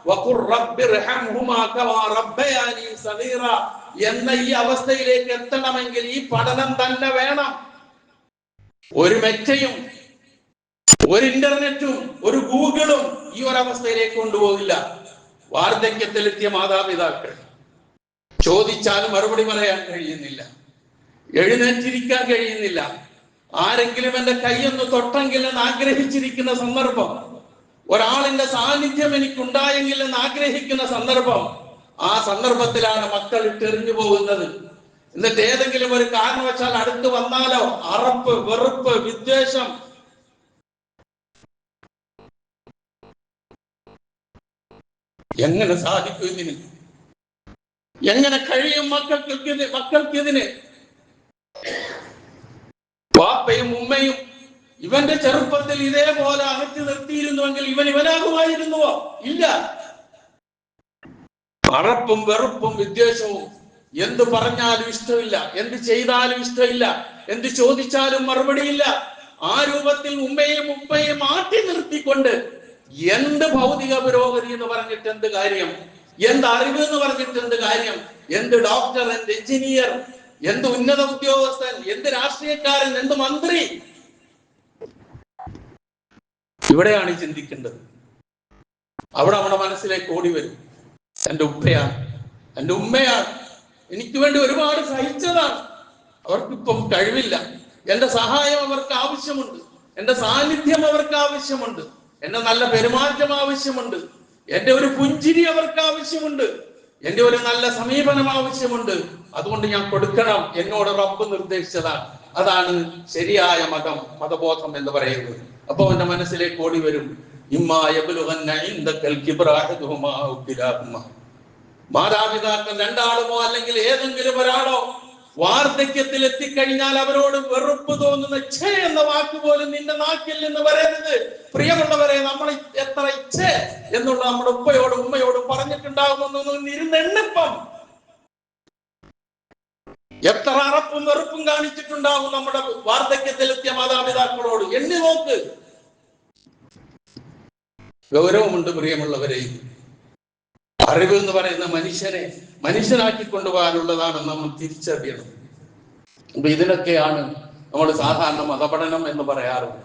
വഖുർ റബ്ബിർഹംഹുമാ കമാ റബ്ബയാനി സഗീറ എന്ന ഈ അവസ്ഥയിലേക്ക് എത്തണമെങ്കിൽ ഈ പഠനം തന്നെ വേണം. ഒരു മെറ്റയും ഒരു ഇന്റർനെറ്റും ഒരു ഗൂഗിളും ഈ ഒരവസ്ഥയിലേക്ക് കൊണ്ടുപോകില്ല. വാർദ്ധക്യത്തിലെത്തിയ മാതാപിതാക്കൾ ചോദിച്ചാലും മറുപടി പറയാൻ കഴിയുന്നില്ല, എഴുന്നേറ്റിരിക്കാൻ കഴിയുന്നില്ല, ആരെങ്കിലും എന്റെ കൈയൊന്ന് തൊട്ടെങ്കിൽ എന്ന് ആഗ്രഹിച്ചിരിക്കുന്ന സന്ദർഭം, ഒരാളിന്റെ സാന്നിധ്യം എനിക്കുണ്ടായെങ്കിൽ എന്ന് ആഗ്രഹിക്കുന്ന സന്ദർഭം. ആ സന്ദർഭത്തിലാണ് മക്കൾ ഇട്ടെറിഞ്ഞു പോകുന്നത്. എന്നിട്ട് ഏതെങ്കിലും ഒരു കാരണവശാൽ അടുത്ത് വന്നാലോ അറപ്പ്, വെറുപ്പ്, വിദ്വേഷം. എങ്ങനെ സാധിക്കും ഇതിന്? എങ്ങനെ കഴിയും മക്കൾക്കിതിന്? വാപ്പയും ഉമ്മയും ഇവന്റെ ചെറുപ്പത്തിൽ ഇതേപോലെ അകറ്റി നിർത്തിയിരുന്നുവെങ്കിൽ ഇവനാകുമായിരുന്നുവോ? ഇല്ല. അറപ്പും വെറുപ്പും വിദ്വേഷവും, എന്ത് പറഞ്ഞാലും ഇഷ്ടമില്ല, എന്ത് ചെയ്താലും ഇഷ്ടമില്ല, എന്ത് ചോദിച്ചാലും മറുപടിയില്ല. ആ രൂപത്തിൽ ഉമ്മയും ഉപ്പയും മാറ്റി നിർത്തിക്കൊണ്ട് എന്ത് ഭൗതിക പുരോഗതി എന്ന് പറഞ്ഞിട്ട് എന്ത് കാര്യം? എന്ത് അറിവ് എന്ന് പറഞ്ഞിട്ട് എന്ത് കാര്യം? എന്ത് ഡോക്ടർ, എന്ത് എഞ്ചിനീയർ, എന്ത് ഉന്നത ഉദ്യോഗസ്ഥൻ, എന്ത് രാഷ്ട്രീയക്കാരൻ, എന്ത് മന്ത്രി? ഇവിടെയാണ് ചിന്തിക്കേണ്ടത്. അവിടെ നമ്മുടെ മനസ്സിലേക്ക് ഓടി വരും, എൻ്റെ ഉപ്പയാണ്, എൻ്റെ ഉമ്മയാണ്, എനിക്ക് വേണ്ടി ഒരുപാട് സഹിച്ചതാണ്, അവർക്കിപ്പം കഴിവില്ല, എൻ്റെ സഹായം അവർക്ക് ആവശ്യമുണ്ട്, എൻ്റെ സാന്നിധ്യം അവർക്ക് ആവശ്യമുണ്ട്, എൻ്റെ നല്ല പെരുമാറ്റം ആവശ്യമുണ്ട്, എൻ്റെ ഒരു പുഞ്ചിരി അവർക്ക് ആവശ്യമുണ്ട്, എൻ്റെ ഒരു നല്ല സമീപനം ആവശ്യമുണ്ട്. അതുകൊണ്ട് ഞാൻ കൊടുക്കണം. എന്നോട് റബ്ബ് നിർദ്ദേശിച്ചതാണ്. അതാണ് ശരിയായ മതബോധം എന്ന് പറയുന്നത്. അപ്പൊ അവന്റെ മനസ്സിലേക്ക് ഓടി വരും, മാതാപിതാക്കൾ രണ്ടാളുമോ അല്ലെങ്കിൽ ഏതെങ്കിലും ഒരാളോ വാർദ്ധക്യത്തിൽ എത്തിക്കഴിഞ്ഞാൽ അവരോട് വെറുപ്പ് തോന്നുന്ന ഛേ എന്ന വാക്ക് പോലും നിന്റെ നാക്കിൽ നിന്ന് വരരുത്. പ്രിയമുള്ളവരെ, നമ്മൾ എത്ര ഇച്ഛേ എന്നുള്ള നമ്മുടെ ഉപ്പയോടും ഉമ്മയോടും പറഞ്ഞിട്ടുണ്ടാകുമെന്നൊന്നും ഇരുന്നെണ്ണിപ്പം. എത്ര അറപ്പും വെറുപ്പും കാണിച്ചിട്ടുണ്ടാകും നമ്മുടെ വാർദ്ധക്യത്തിലെത്തിയ മാതാപിതാക്കളോട്. എണ്ണി നോക്ക്. ഗൗരവമുണ്ട് പ്രിയമുള്ളവരെ. അറിവ് എന്ന് പറയുന്ന മനുഷ്യനെ മനുഷ്യനാക്കി കൊണ്ടുപോകാനുള്ളതാണ് നമ്മൾ തിരിച്ചറിയണം. അപ്പൊ ഇതിനൊക്കെയാണ് നമ്മൾ സാധാരണ മതപഠനം എന്ന് പറയാറുള്ളത്.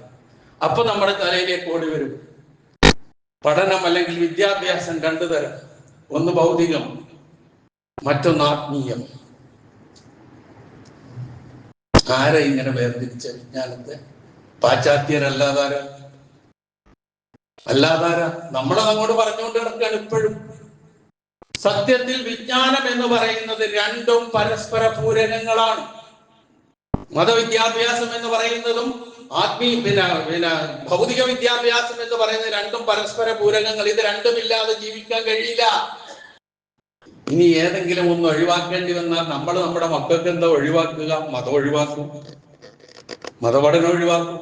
അപ്പൊ നമ്മുടെ തലയിലേക്ക് ഓടി വരും പഠനം അല്ലെങ്കിൽ വിദ്യാഭ്യാസം 2 തരം. ഒന്ന് ഭൗതികം, മറ്റൊന്ന് ആത്മീയം. ആരെ ഇങ്ങനെ വേർതിരിച്ച വിജ്ഞാനത്തെ? പാശ്ചാത്യരല്ലാതാര നമ്മളെ അങ്ങോട്ട് പറഞ്ഞുകൊണ്ട് കിടക്കുകയാണ് ഇപ്പോഴും. സത്യത്തിൽ വിജ്ഞാനം എന്ന് പറയുന്നത് രണ്ടും പരസ്പര പൂരകങ്ങളാണ്. മതവിദ്യാഭ്യാസം എന്ന് പറയുന്നതും ഭൗതിക വിദ്യാഭ്യാസം എന്ന് പറയുന്നത് രണ്ടും പരസ്പര പൂരകങ്ങൾ. ഇത് രണ്ടുമില്ലാതെ ജീവിക്കാൻ കഴിയില്ല. ഇനി ഏതെങ്കിലും ഒന്ന് ഒഴിവാക്കേണ്ടി വന്നാൽ നമ്മൾ നമ്മുടെ മക്കൾക്ക് എന്താ ഒഴിവാക്കുക? മതം ഒഴിവാക്കും, മതപഠനം ഒഴിവാക്കും,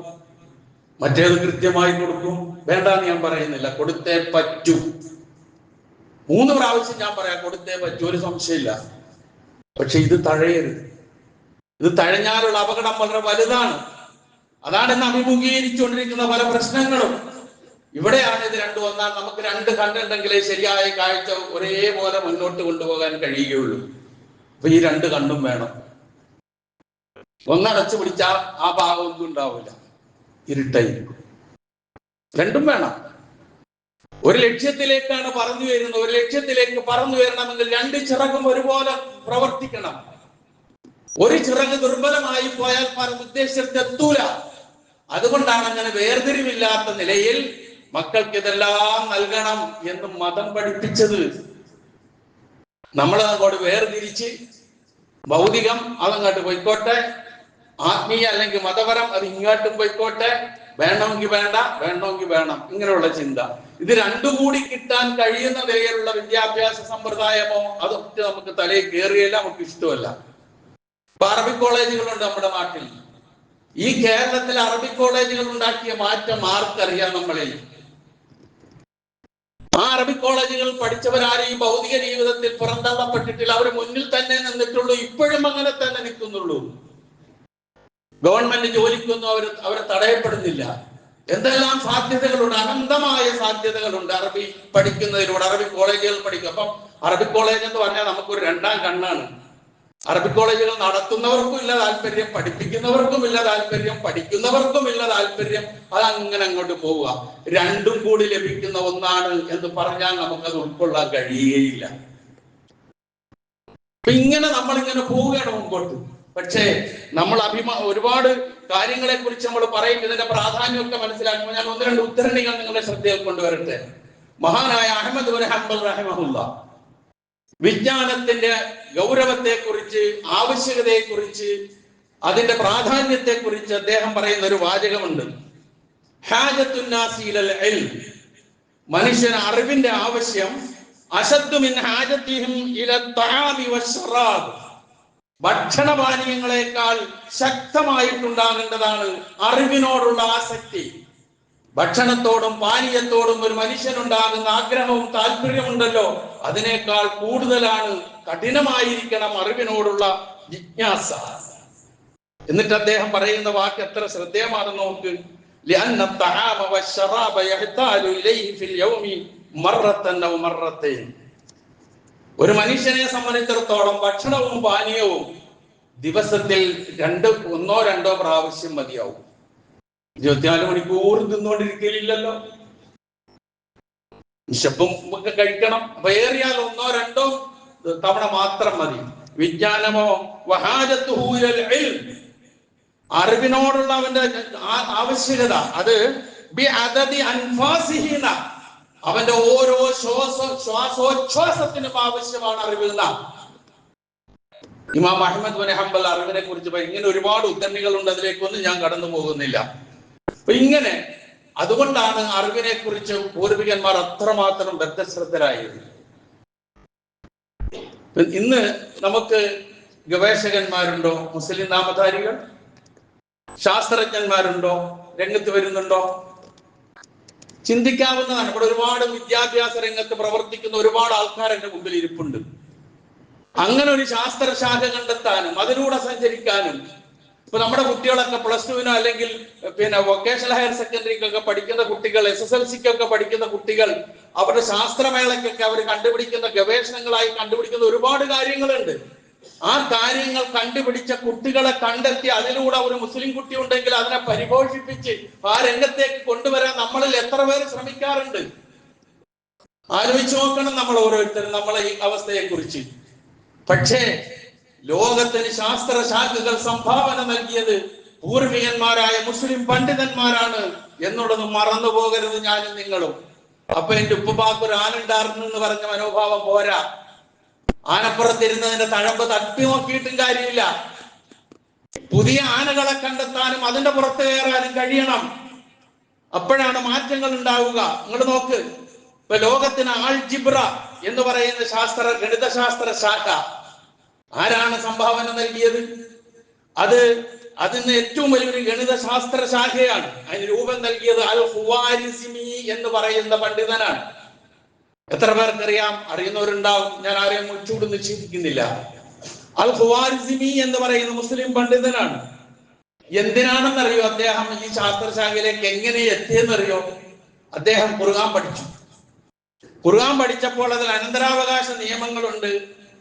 മറ്റേത് കൃത്യമായി കൊടുക്കും. വേണ്ടാന്ന് ഞാൻ പറയുന്നില്ല, കൊടുത്തേ പറ്റൂ. 3 പ്രാവശ്യം ഞാൻ പറയാം, കൊടുത്തേ പറ്റൂ, ഒരു സംശയമില്ല. പക്ഷെ ഇത് തഴയരുത്. ഇത് തഴഞ്ഞാലുള്ള അപകടം വളരെ വലുതാണ്. അതാണ് ഇന്ന് അഭിമുഖീകരിച്ചുകൊണ്ടിരിക്കുന്ന പല പ്രശ്നങ്ങളും. ഇവിടെയാണ് ഇത് രണ്ടും. ഒന്നാൽ നമുക്ക് 2 കണ്ണുണ്ടെങ്കിലേ ശരിയായ കാഴ്ച ഒരേപോലെ മുന്നോട്ട് കൊണ്ടുപോകാൻ കഴിയുകയുള്ളൂ. അപ്പൊ ഈ 2 കണ്ണും വേണം. ഒന്നടച്ചു പിടിച്ചാൽ ആ ഭാഗം ഒന്നും ഉണ്ടാവില്ല, ഇരുട്ടായിരിക്കും. 2ഉം വേണം. ഒരു ലക്ഷ്യത്തിലേക്കാണ് പറന്നു വരുന്നത്. ഒരു ലക്ഷ്യത്തിലേക്ക് പറന്നു വരണമെങ്കിൽ 2 ചിറകും ഒരുപോലെ പ്രവർത്തിക്കണം. ഒരു ചിറക് ദുർബലമായി പോയാൽ ഉദ്ദേശത്തെത്തൂല. അതുകൊണ്ടാണ് അങ്ങനെ വേർതിരിവില്ലാത്ത നിലയിൽ മക്കൾക്ക് ഇതെല്ലാം നൽകണം എന്ന് മതം പഠിപ്പിച്ചത്. നമ്മളങ്ങോട്ട് വേർതിരിച്ച് ഭൗതികം അതങ്ങോട്ട് പോയിക്കോട്ടെ, ആത്മീയ അല്ലെങ്കിൽ മതപരം അത് ഇങ്ങോട്ടും പോയിക്കോട്ടെ, വേണമെങ്കിൽ വേണ്ട, വേണമെങ്കിൽ വേണം, ഇങ്ങനെയുള്ള ചിന്ത. ഇത് 2 കൂടി കിട്ടാൻ കഴിയുന്ന നിലയിലുള്ള വിദ്യാഭ്യാസ സമ്പ്രദായമോ അതൊക്കെ നമുക്ക് തലയിൽ കയറിയല്ല, നമുക്ക് ഇഷ്ടമല്ല. ഇപ്പൊ അറബിക് കോളേജുകളുണ്ട് നമ്മുടെ നാട്ടിൽ. ഈ കേരളത്തിലെ അറബിക് കോളേജുകൾ ഉണ്ടാക്കിയ മാറ്റം ആർക്കറിയാം? നമ്മളിൽ ആ അറബിക് കോളേജുകൾ പഠിച്ചവരാരും ഈ ഭൗതിക ജീവിതത്തിൽ പുറന്തള്ളപ്പെട്ടിട്ടില്ല. അവർ മുന്നിൽ തന്നെ നിന്നിട്ടുള്ളൂ, ഇപ്പോഴും അങ്ങനെ തന്നെ നിൽക്കുന്നുള്ളൂ. ഗവൺമെന്റ് ജോലിക്കൊന്നും അവരെ തടയപ്പെടുന്നില്ല. എന്തെല്ലാം സാധ്യതകളുണ്ട്, അനന്തമായ സാധ്യതകളുണ്ട് അറബി പഠിക്കുന്നതിലൂടെ. അറബിക് കോളേജുകൾ പഠിക്കും. അപ്പം അറബിക് കോളേജ് എന്ന് പറഞ്ഞാൽ നമുക്കൊരു 2ാം കണ്ണാണ്. അറബിക് കോളേജുകൾ നടത്തുന്നവർക്കും ഇല്ല താല്പര്യം, പഠിപ്പിക്കുന്നവർക്കും ഇല്ല താല്പര്യം, പഠിക്കുന്നവർക്കും ഇല്ല താല്പര്യം. അതങ്ങനെ അങ്ങോട്ട് പോവുക. 2ഉം കൂടി ലഭിക്കുന്ന ഒന്നാണ് എന്ന് പറഞ്ഞാൽ നമുക്കത് ഉൾക്കൊള്ളാൻ കഴിയുകയില്ല. ഇങ്ങനെ നമ്മളിങ്ങനെ പോവുകയാണ് മുമ്പോട്ട്. പക്ഷേ നമ്മൾ ഒരുപാട് കാര്യങ്ങളെ കുറിച്ച് നമ്മൾ പറയും, ഇതിന്റെ പ്രാധാന്യമൊക്കെ മനസ്സിലാക്കുമ്പോൾ ഞാൻ 1-2 ഉദ്ധരണികൾ നിങ്ങളുടെ ശ്രദ്ധയിൽ കൊണ്ടുവരട്ടെ. മഹാനായ അഹ്മദ് ബിൻ ഹംബൽ റഹിമഹുല്ലാഹ് വിജ്ഞാനത്തിന്റെ ഗൗരവത്തെക്കുറിച്ച്, ആവശ്യകതയെക്കുറിച്ച്, അതിന്റെ പ്രാധാന്യത്തെക്കുറിച്ച് അദ്ദേഹം പറയുന്ന ഒരു വാചകമുണ്ട്. ഹാജത്തുന്നാസി ഇലൽ ഇൽം, മനുഷ്യന് അറിവിന്റെ ആവശ്യം അശദ്ദു മിൻ ഹാജത്തിഹിം ഇലൽ തആമി വശറാബ്, ഭക്ഷണപാനീയങ്ങളെക്കാൾ ശക്തമായിട്ടുണ്ടാകേണ്ടതാണ് അറിവിനോടുള്ള ആസക്തി. ഭക്ഷണത്തോടും പാനീയത്തോടും ഒരു മനുഷ്യനുണ്ടാകുന്ന ആഗ്രഹവും താല്പര്യമുണ്ടല്ലോ, അതിനേക്കാൾ കൂടുതലാണ്, കഠിനമായിരിക്കണം അറിവിനോടുള്ള ജിജ്ഞാസ. എന്നിട്ട് അദ്ദേഹം പറയുന്ന വാക്ക് എത്ര ശ്രദ്ധേയമാണെന്ന് നോക്ക്. ഒരു മനുഷ്യനെ സംബന്ധിച്ചിടത്തോളം ഭക്ഷണവും പാനീയവും ദിവസത്തിൽ 1-2 പ്രാവശ്യം മതിയാവും. 24 മണിക്കൂർ തിന്നുകൊണ്ടിരിക്കലില്ലല്ലോ. വിശപ്പും ഒക്കെ കഴിക്കണം. അപ്പൊ ഏറിയാൽ 1-2 തവണ മാത്രം മതി. വിജ്ഞാനമോ അറിവിനോടുള്ള അവന്റെ ആവശ്യകത അത് അവന്റെ ഓരോ ശ്വാസോച്ഛ്വാസത്തിനും ആവശ്യമാണ് അറിവ്. ഇമാം അഹ്മദ് ബിൻ ഹംബൽ അറിവിനെ കുറിച്ച് ഇങ്ങനെ ഒരുപാട് ഉദ്ധരണികളുണ്ട്, അതിലേക്കൊന്നും ഞാൻ കടന്നു പോകുന്നില്ല. അപ്പൊ ഇങ്ങനെ അതുകൊണ്ടാണ് അറിവിനെ കുറിച്ച് പൂർവികന്മാർ അത്രമാത്രം ബദ്ധശ്രദ്ധരായത്. ഇന്ന് നമുക്ക് ഗവേഷകന്മാരുണ്ടോ? മുസ്ലിം നാമധാരികൾ ശാസ്ത്രജ്ഞന്മാരുണ്ടോ? രംഗത്ത് വരുന്നുണ്ടോ? ചിന്തിക്കാവുന്നതാണ്. ഇവിടെ ഒരുപാട് വിദ്യാഭ്യാസ രംഗത്ത് പ്രവർത്തിക്കുന്ന ഒരുപാട് ആൾക്കാർ എന്റെ മുമ്പിൽ ഇരിപ്പുണ്ട്. അങ്ങനെ ഒരു ശാസ്ത്രശാഖ കണ്ടെത്താനും അതിലൂടെ സഞ്ചരിക്കാനും. ഇപ്പൊ നമ്മുടെ കുട്ടികളൊക്കെ +2 അല്ലെങ്കിൽ വൊക്കേഷണൽ ഹയർ സെക്കൻഡറിക്കൊക്കെ പഠിക്കുന്ന കുട്ടികൾ, SSLCക്കൊക്കെ പഠിക്കുന്ന കുട്ടികൾ, അവരുടെ ശാസ്ത്രമേളയ്ക്കൊക്കെ അവർ കണ്ടുപിടിക്കുന്ന ഗവേഷണങ്ങളായി കണ്ടുപിടിക്കുന്ന ഒരുപാട് കാര്യങ്ങളുണ്ട്. ആ കാര്യങ്ങൾ കണ്ടുപിടിച്ച കുട്ടികളെ കണ്ടെത്തി അതിലൂടെ ഒരു മുസ്ലിം കുട്ടി ഉണ്ടെങ്കിൽ അതിനെ പരിപോഷിപ്പിച്ച് ആ രംഗത്തേക്ക് കൊണ്ടുവരാൻ നമ്മളിൽ എത്ര പേര് ശ്രമിക്കാറുണ്ട്? ആലോചിച്ച് നോക്കണം നമ്മൾ ഓരോരുത്തരും നമ്മളെ ഈ അവസ്ഥയെ കുറിച്ച്. പക്ഷേ ലോകത്തിന് ശാസ്ത്രശാഖകൾ സംഭാവന നൽകിയത് പൂർവികന്മാരായ മുസ്ലിം പണ്ഡിതന്മാരാണ് എന്നുള്ളത് മറന്നു പോകരുത് ഞാനും നിങ്ങളും. അപ്പൊ എന്റെ ഉപ്പുപ്പാക്ക് ഒരു ആനുണ്ടായിരുന്നു എന്ന് പറഞ്ഞ മനോഭാവം പോരാ. ആനപ്പുറത്തിരുന്നതിന്റെ തഴമ്പ് തട്ടി നോക്കിയിട്ടും കാര്യമില്ല. പുതിയ ആനകളെ കണ്ടെത്താനും അതിന്റെ പുറത്ത് കയറാനും കഴിയണം. അപ്പോഴാണ് മാറ്റങ്ങൾ ഉണ്ടാവുക. നിങ്ങൾ നോക്ക്, ഇപ്പൊ ലോകത്തിന് ആൾജിബ്ര എന്ന് പറയുന്ന ഗണിതശാസ്ത്ര ശാഖ ആരാണ് സംഭാവന നൽകിയത്? അതിന് ഏറ്റവും വലിയൊരു ഗണിതശാസ്ത്ര ശാഖയാണ്. അതിന് രൂപം നൽകിയത് അൽ ഖുവാരിസ്മി എന്ന് പറയുന്ന പണ്ഡിതനാണ്. എത്ര പേർക്കറിയാം? അറിയുന്നവരുണ്ടാവും, ഞാൻ ആരെയും മുച്ചൂട് നിശ്ചയിക്കുന്നില്ല. അൽ ഖുവാരിസ്മി എന്ന് പറയുന്ന മുസ്ലിം പണ്ഡിതനാണ്. എന്തിനാണെന്നറിയോ അദ്ദേഹം ഈ ശാസ്ത്രശാഖയിലേക്ക് എങ്ങനെ എത്തിയെന്നറിയോ? അദ്ദേഹം ഖുർആൻ പഠിച്ചു. ഖുർആൻ പഠിച്ചപ്പോൾ അതിൽ അനന്തരാവകാശ നിയമങ്ങളുണ്ട്,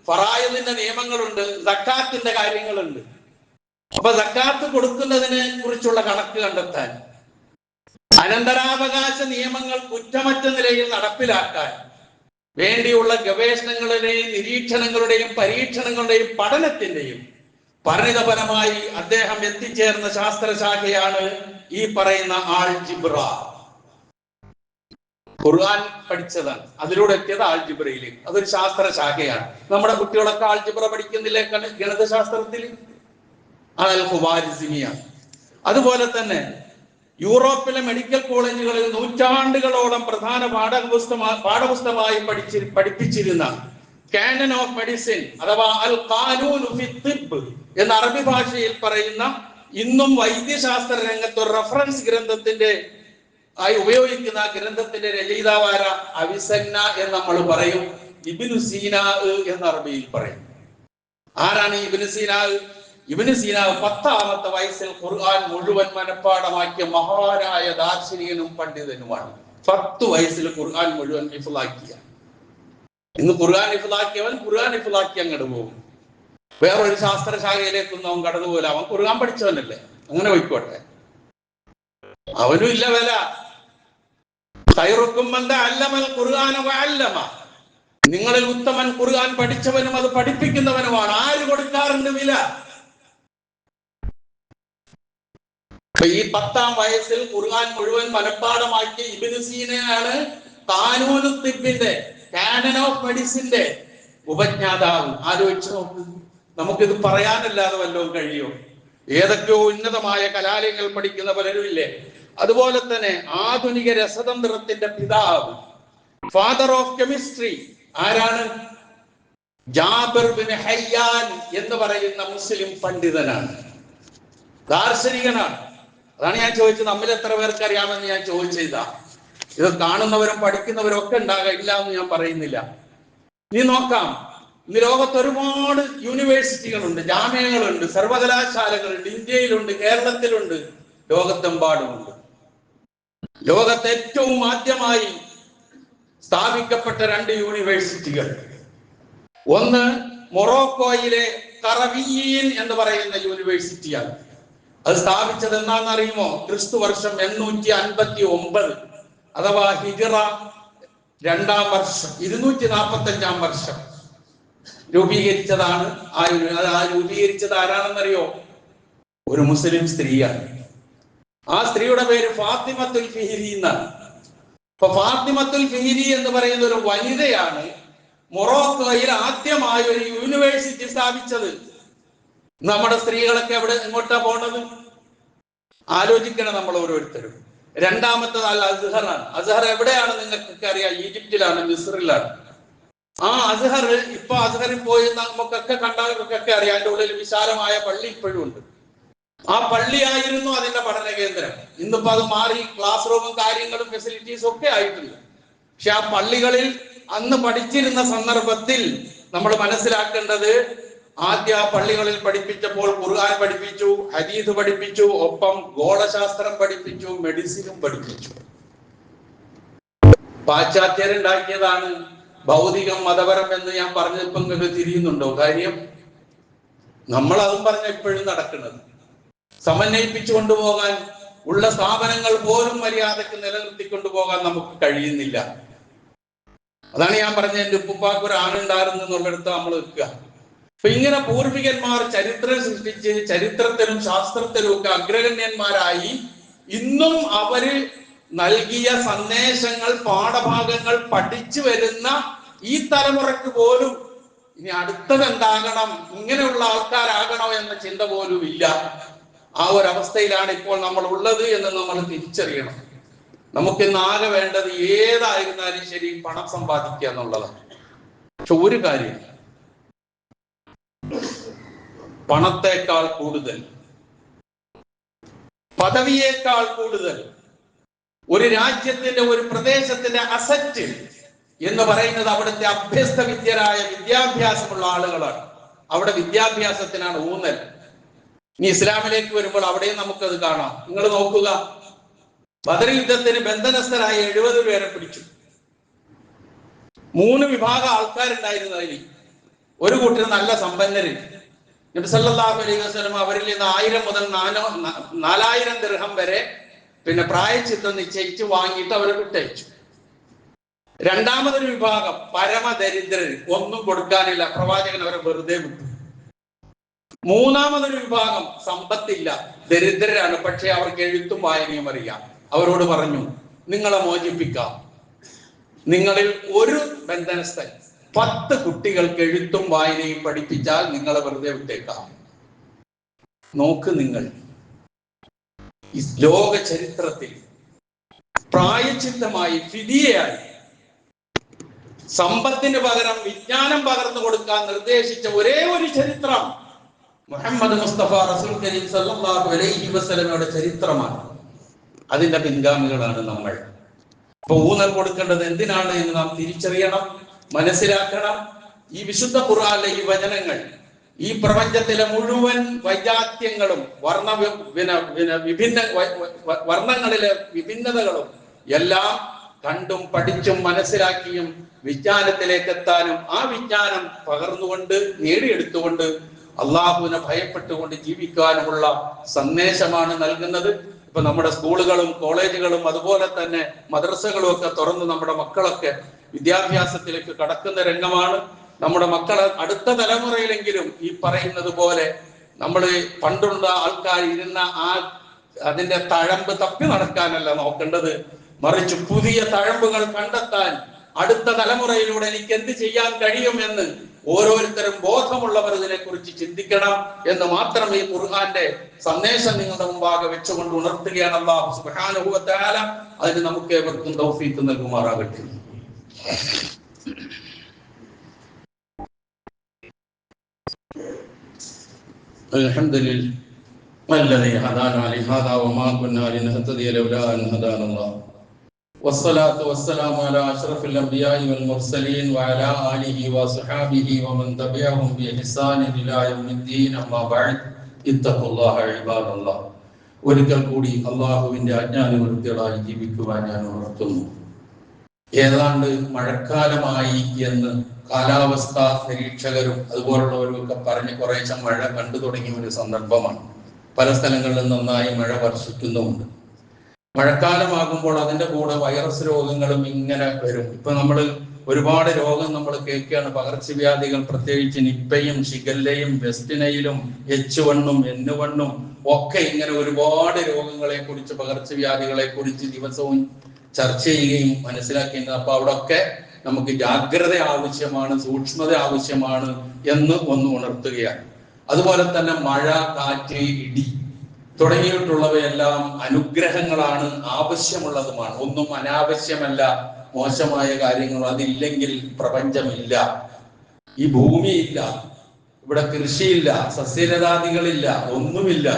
ഫറായിദിന്റെ നിയമങ്ങളുണ്ട്, സക്കാത്തിന്റെ കാര്യങ്ങളുണ്ട്. അപ്പൊ സക്കാത്ത് കൊടുക്കുന്നതിനെ കുറിച്ചുള്ള കണക്ക് കണ്ടെത്താൻ, അനന്തരാവകാശ നിയമങ്ങൾ കുറ്റമറ്റ നിലയിൽ നടപ്പിലാക്കാൻ വേണ്ടിയുള്ള ഗവേഷണങ്ങളുടെയും നിരീക്ഷണങ്ങളുടെയും പരീക്ഷണങ്ങളുടെയും പഠനത്തിന്റെയും പരിണിതഫലമായി അദ്ദേഹം എത്തിച്ചേർന്ന ശാസ്ത്രശാഖയാണ് ഈ പറയുന്ന ആൾജിബ്ര. ഖുർആൻ പഠിച്ചതാണ്, അതിലൂടെ എത്തിയത് ആൾജിബ്രയിലേക്ക്. അതൊരു ശാസ്ത്രശാഖയാണ്. നമ്മുടെ കുട്ടികളൊക്കെ ആൾജിബ്ര പഠിക്കുന്നില്ലേ ഗണിതശാസ്ത്രത്തിൽ? അൽ ഖുവാരിസ്മിയാണ്. അതുപോലെ തന്നെ യൂറോപ്പിലെ മെഡിക്കൽ കോളേജുകളിൽ നൂറ്റാണ്ടുകളോളം പ്രധാന പാഠപുസ്തകമായി പഠിപ്പിച്ചിരുന്ന കാനൺ ഓഫ് മെഡിസിൻ അഥവാ അൽ ഖാനൂൻ ഫി തിബ് എന്ന അറബി ഭാഷയിൽ പറയുന്ന, ഇന്നും വൈദ്യശാസ്ത്ര രംഗത്ത് ഒരു റഫറൻസ് ഗ്രന്ഥത്തിന്റെ ആയി ഉപയോഗിക്കുന്ന ഗ്രന്ഥത്തിന്റെ രചയിതാവാര അവിസന്ന എന്ന് നമ്മൾ പറയും. ഇബ്നു സീനാ എന്ന് അറബിയിൽ പറയും. ആരാണ് ഇബ്നു സീനാ? ഇബ്നു സീനാ 10ാമത്തെ വയസ്സിൽ ഖുർആൻ മുഴുവൻ മനഃപ്പാഠമാക്കിയ മഹാനായ ദാർശനികനും പണ്ഡിതനുമാണ്. 10 വയസ്സിൽ ഖുർആൻ മുഴുവൻ ഹിഫ്ളാക്കിയ. ഇന്ന് ഖുർആൻ ഹിഫ്ളാക്കി അങ്ങോട്ട് പോകും. വേറൊരു ശാസ്ത്രശാഖയിലേക്കൊന്നും അവൻ കടന്നുപോല. അവൻ ഖുർആൻ പഠിച്ചവനല്ലേ, അങ്ങനെ പോയിക്കോട്ടെ, അവനും ഇല്ല വില. ഖൈറുക്കും മൻ തഅല്ലമൽ ഖുർആന വഅല്ലമ, നിങ്ങളിൽ ഉത്തമൻ ഖുർആൻ പഠിച്ചവനും അത് പഠിപ്പിക്കുന്നവനുമാണ്. ആര് കൊടുക്കാറുണ്ട് വില? ഈ 10ാം വയസ്സിൽ ഖുർആൻ മുഴുവൻ മനഃപ്പാഠമാക്കിയ ഇബ്നു സീനയാണ് ഖാനൂനു തിബ്ബിന്റെ, കാനൺ ഓഫ് മെഡിസിന്റെ ഉപജ്ഞാതാവ്. ആലോചിച്ച് നോക്ക്, നമുക്കിത് പറയാനല്ലാതെ വല്ലതും കഴിയോ? ഏതൊക്കെയോ ഉന്നതമായ കലാലയങ്ങൾ പഠിക്കുന്ന പലരും ഇല്ലേ? അതുപോലെ തന്നെ ആധുനിക രസതന്ത്രത്തിന്റെ പിതാവ്, ഫാദർ ഓഫ് കെമിസ്ട്രി ആരാണ്? ജാബിർ ബിൻ ഹയ്യാൻ എന്ന് പറയുന്ന മുസ്ലിം പണ്ഡിതനാണ്, ദാർശനികനാണ്. അതാണ് ഞാൻ ചോദിച്ചത്, നമ്മിൽ എത്ര പേർക്ക് അറിയാമെന്ന് ഞാൻ ചോദിച്ചതാ. ഇത് കാണുന്നവരും പഠിക്കുന്നവരും ഒക്കെ ഉണ്ടാകാം, ഇല്ല എന്ന് ഞാൻ പറയുന്നില്ല. ഇനി നോക്കാം, ഇന്ന് ലോകത്ത് ഒരുപാട് യൂണിവേഴ്സിറ്റികളുണ്ട്, ജാമ്യങ്ങളുണ്ട്, സർവകലാശാലകളുണ്ട്. ഇന്ത്യയിലുണ്ട്, കേരളത്തിലുണ്ട്, ലോകത്തെമ്പാടുമുണ്ട്. ലോകത്ത് ഏറ്റവും ആദ്യമായി സ്ഥാപിക്കപ്പെട്ട 2 യൂണിവേഴ്സിറ്റികൾ, ഒന്ന് മൊറോക്കോയിലെ ഖറവിയ്യീൻ എന്ന് പറയുന്ന യൂണിവേഴ്സിറ്റിയാണ്. അത് സ്ഥാപിച്ചത് എന്താണെന്ന് അറിയുമോ? ക്രിസ്തു വർഷം 859 അഥവാ ഹിജ്റ 2ാം വർഷം 245ാം വർഷം രൂപീകരിച്ചതാണ്. രൂപീകരിച്ചത് ആരാണെന്നറിയോ? ഒരു മുസ്ലിം സ്ത്രീയാണ്. ആ സ്ത്രീയുടെ പേര് ഫാത്തിമത്തുൽ ഫിഹിരി എന്നാണ്. അപ്പൊ ഫാത്തിമത്തുൽ ഫിഹിരി എന്ന് പറയുന്ന ഒരു വനിതയാണ് മൊറോക്കോയിൽ ആദ്യമായി ഒരു യൂണിവേഴ്സിറ്റി സ്ഥാപിച്ചത്. നമ്മുടെ സ്ത്രീകളൊക്കെ എങ്ങോട്ടാ പോണത്? ആലോചിക്കണം നമ്മൾ ഓരോരുത്തരും. രണ്ടാമത്തത് അൽ അസ്ഹറാണ്. അസ്ഹർ എവിടെയാണ് നിങ്ങൾക്കൊക്കെ അറിയാം? ഈജിപ്തിലാണ്, മിസ്റിലാണ്. ആ അസ്ഹർ, ഇപ്പൊ അസ്ഹറിൽ പോയി നമുക്കൊക്കെ കണ്ടവർക്കൊക്കെ അറിയാം. അതിന്റെ ഉള്ളിൽ വിശാലമായ പള്ളി ഇപ്പോഴും ഉണ്ട്. ആ പള്ളിയായിരുന്നു അതിന്റെ പഠന കേന്ദ്രം. ഇന്നിപ്പോ അത് മാറി, ക്ലാസ് റൂമും കാര്യങ്ങളും ഫെസിലിറ്റീസും ഒക്കെ ആയിട്ടുണ്ട്. പക്ഷെ ആ പള്ളികളിൽ അന്ന് പഠിച്ചിരുന്ന സന്ദർഭത്തിൽ നമ്മൾ മനസ്സിലാക്കേണ്ടത്, ആദ്യ പള്ളികളിൽ പഠിപ്പിച്ചപ്പോൾ ഖുർആൻ പഠിപ്പിച്ചു, ഹദീസ് പഠിപ്പിച്ചു, ഒപ്പം ഗോളശാസ്ത്രം പഠിപ്പിച്ചു, മെഡിസിനും പഠിപ്പിച്ചു. പാശ്ചാത്യരുണ്ടാക്കിയതാണ് ഭൗതികം മതപരം എന്ന് ഞാൻ പറഞ്ഞപ്പോ നിങ്ങൾക്ക് തിരിയുന്നുണ്ടോ കാര്യം? നമ്മൾ അതും പറഞ്ഞ ഇപ്പോഴും നടക്കുന്നത്. സമന്വയിപ്പിച്ചു കൊണ്ടുപോകാൻ ഉള്ള സ്ഥാപനങ്ങൾ പോലും മര്യാദക്ക് നിലനിർത്തിക്കൊണ്ടുപോകാൻ നമുക്ക് കഴിയുന്നില്ല. അതാണ് ഞാൻ പറഞ്ഞ എന്റെ ഉപ്പുപ്പാക്ക് ഒരു ആണുണ്ടായിരുന്നു എന്നുള്ളിടത്ത് നമ്മൾ നിൽക്കുക. അപ്പൊ ഇങ്ങനെ പൂർവികന്മാർ ചരിത്രം സൃഷ്ടിച്ച് ചരിത്രത്തിലും ശാസ്ത്രത്തിലും ഒക്കെ അഗ്രഗണ്യന്മാരായി ഇന്നും അവര് നൽകിയ സന്ദേശങ്ങൾ, പാഠഭാഗങ്ങൾ പഠിച്ചു വരുന്ന ഈ തലമുറയ്ക്ക് പോലും ഇനി അടുത്തത് എന്താകണം, ഇങ്ങനെയുള്ള ആൾക്കാരാകണോ എന്ന ചിന്ത പോലും ഇല്ല. ആ ഒരവസ്ഥയിലാണ് ഇപ്പോൾ നമ്മൾ ഉള്ളത് എന്ന് നമ്മൾ തിരിച്ചറിയണം. നമുക്ക് ഇന്ന് ആകെ വേണ്ടത് ഏതായിരുന്നാലും ശരി പണം സമ്പാദിക്കുക എന്നുള്ളതാണ്. പക്ഷെ ഒരു കാര്യം, പണത്തേക്കാൾ കൂടുതൽ, പദവിയേക്കാൾ കൂടുതൽ ഒരു രാജ്യത്തിന്റെ, ഒരു പ്രദേശത്തിന്റെ അസറ്റ് എന്ന് പറയുന്നത് അവിടുത്തെ അഭ്യസ്ത വിദ്യരായ വിദ്യാഭ്യാസമുള്ള ആളുകളാണ്. അവിടെ വിദ്യാഭ്യാസത്തിനാണ് ഊന്നൽ. ഇനി ഇസ്ലാമിലേക്ക് വരുമ്പോൾ അവിടെയും നമുക്കത് കാണാം. നിങ്ങൾ നോക്കുക, ബദർ യുദ്ധത്തിന് ബന്ധനസ്ഥരായ 70 പേരെ പിടിച്ചു. 3 വിഭാഗം ആൾക്കാരുണ്ടായിരുന്നു. അതിൽ ഒരു കൂട്ടർ നല്ല സമ്പന്നര്. നബി സല്ലല്ലാഹു അലൈഹി വസല്ലം അവരിൽ നിന്ന് 1000 മുതൽ 4000 ദിർഹം വരെ പ്രായച്ചിത്തം നിശ്ചയിച്ച് വാങ്ങിയിട്ട് അവരെ വിട്ടയച്ചു. രണ്ടാമതൊരു വിഭാഗം പരമദരിദ്രർ, ഒന്നും കൊടുക്കാനില്ല, പ്രവാചകൻ അവരെ വെറുതെ വിട്ടു. മൂന്നാമതൊരു വിഭാഗം സമ്പത്തില്ല, ദരിദ്രരാണ്, പക്ഷെ അവർക്ക് എഴുത്തും വായനയും അറിയാം. അവരോട് പറഞ്ഞു, നിങ്ങളെ മോചിപ്പിക്കാം. നിങ്ങളിൽ ഒരു ബന്ധനസ്ഥൻ 10 കുട്ടികൾക്ക് എഴുത്തും വായനയും പഠിപ്പിച്ചാൽ നിങ്ങളെ വെറുതെ വിട്ടേക്കാം. നോക്ക്, നിങ്ങൾ ലോക ചരിത്രത്തിൽ പ്രായച്ചിത്തമായി, ഫിദിയയായി സമ്പത്തിന് പകരം വിജ്ഞാനം പകർന്നു കൊടുക്കാൻ നിർദ്ദേശിച്ച ഒരേ ഒരു ചരിത്രം മുഹമ്മദ് മുസ്തഫ റസൂൽ കരീം സല്ലല്ലാഹു അലൈഹി വസല്ലമയുടെ ചരിത്രമാണ്. അതിന്റെ പിൻഗാമികളാണ് നമ്മൾ. അപ്പൊ ഊന്നൽ കൊടുക്കേണ്ടത് എന്തിനാണ് എന്ന് നാം തിരിച്ചറിയണം, മനസ്സിലാക്കണം. ഈ വിശുദ്ധ ഖുർആനിലെ ഈ വചനങ്ങൾ ഈ പ്രപഞ്ചത്തിലെ മുഴുവൻ വൈജാത്യങ്ങളും വർണ്ണങ്ങളിലെ വിഭിന്നതകളും എല്ലാം കണ്ടും പഠിച്ചും മനസ്സിലാക്കിയും വിജ്ഞാനത്തിലേക്ക് എത്താനും ആ വിജ്ഞാനം പകർന്നുകൊണ്ട് നേടിയെടുത്തുകൊണ്ട് അള്ളാഹുവിനെ ഭയപ്പെട്ടുകൊണ്ട് ജീവിക്കാനുമുള്ള സന്ദേശമാണ് നൽകുന്നത്. ഇപ്പൊ നമ്മുടെ സ്കൂളുകളും കോളേജുകളും അതുപോലെ തന്നെ മദ്രസകളും ഒക്കെ തുറന്ന് നമ്മുടെ മക്കളൊക്കെ വിദ്യാഭ്യാസത്തിലേക്ക് കടക്കുന്ന രംഗമാണ്. നമ്മുടെ മക്കളെ അടുത്ത തലമുറയിലെങ്കിലും ഈ പറയുന്നത് പോലെ നമ്മൾ പണ്ടുള്ള ആൾക്കാർ ഇരുന്ന അതിന്റെ തഴമ്പ് തപ്പി നടക്കാനല്ല നോക്കേണ്ടത്, മറിച്ച് പുതിയ തഴമ്പുകൾ കണ്ടെത്താൻ അടുത്ത തലമുറയിലൂടെ എനിക്ക് എന്ത് ചെയ്യാൻ കഴിയുമെന്ന് ഓരോരുത്തരും ബോധമുള്ളവർ ഇതിനെക്കുറിച്ച് ചിന്തിക്കണം എന്ന് മാത്രം ഈ ഖുർആന്റെ സന്ദേശം നിങ്ങളുടെ മുമ്പാകെ വെച്ചുകൊണ്ട് ഉണർത്തുകയാണ്. അല്ലാഹു സുബ്ഹാനഹു വ തആല അതിന് നമുക്ക് ഏവർക്കും തൗഫീഖ് നൽകുമാറാകട്ടെ. അൽഹംദുലില്ലാഹി الذي هدانا لهذا وما كنا لنهتدي لولا أن هدانا الله والصلاة والسلام على أشرف الأنبياء والمرسلين وعلى آله وصحابه ومن تبعهم بإحسان إلى يوم الدين أما بعد اتقوا الله عباد الله. ഒരിക്കൽ കൂടി അള്ളാഹുവിന്റെ ആജ്ഞാനുവൃത്തികളായി ജീവിക്കുവാൻ ഞാൻ ഉണർത്തുന്നു. ഏതാണ്ട് മഴക്കാലമായി എന്ന് കാലാവസ്ഥാ നിരീക്ഷകരും അതുപോലുള്ളവരും ഒക്കെ പറഞ്ഞ് കുറേശ്ശെ മഴ കണ്ടു തുടങ്ങിയ ഒരു സന്ദർഭമാണ്. പല സ്ഥലങ്ങളിലും നന്നായി മഴ വർഷിക്കുന്നുമുണ്ട്. മഴക്കാലമാകുമ്പോൾ അതിന്റെ കൂടെ വൈറസ് രോഗങ്ങളും ഇങ്ങനെ വരും. ഇപ്പൊ നമ്മൾ ഒരുപാട് രോഗം നമ്മൾ കേൾക്കുകയാണ്, പകർച്ചവ്യാധികൾ, പ്രത്യേകിച്ച് നിപ്പയും ഷിഗല്ലയും വെസ്റ്റിനയിലും H1-ഉം N1-ഉം ഒക്കെ ഇങ്ങനെ ഒരുപാട് രോഗങ്ങളെ കുറിച്ച്, പകർച്ചവ്യാധികളെ കുറിച്ച് ദിവസവും ചർച്ച ചെയ്യുകയും മനസ്സിലാക്കുകയും, അപ്പൊ അവിടെ ഒക്കെ നമുക്ക് ജാഗ്രത ആവശ്യമാണ്, സൂക്ഷ്മത ആവശ്യമാണ് എന്ന് ഒന്ന് ഉണർത്തുകയാണ്. അതുപോലെ തന്നെ മഴ, കാറ്റ്, ഇടി തുടങ്ങിയിട്ടുള്ളവയെല്ലാം അനുഗ്രഹങ്ങളാണ്, ആവശ്യമുള്ളതുമാണ്. ഒന്നും അനാവശ്യമല്ല, മോശമായ കാര്യങ്ങൾ അതില്ലെങ്കിൽ പ്രപഞ്ചമില്ല, ഈ ഭൂമിയില്ല, ഇവിടെ കൃഷിയില്ല, സസ്യലതാദികളില്ല, ഒന്നുമില്ല.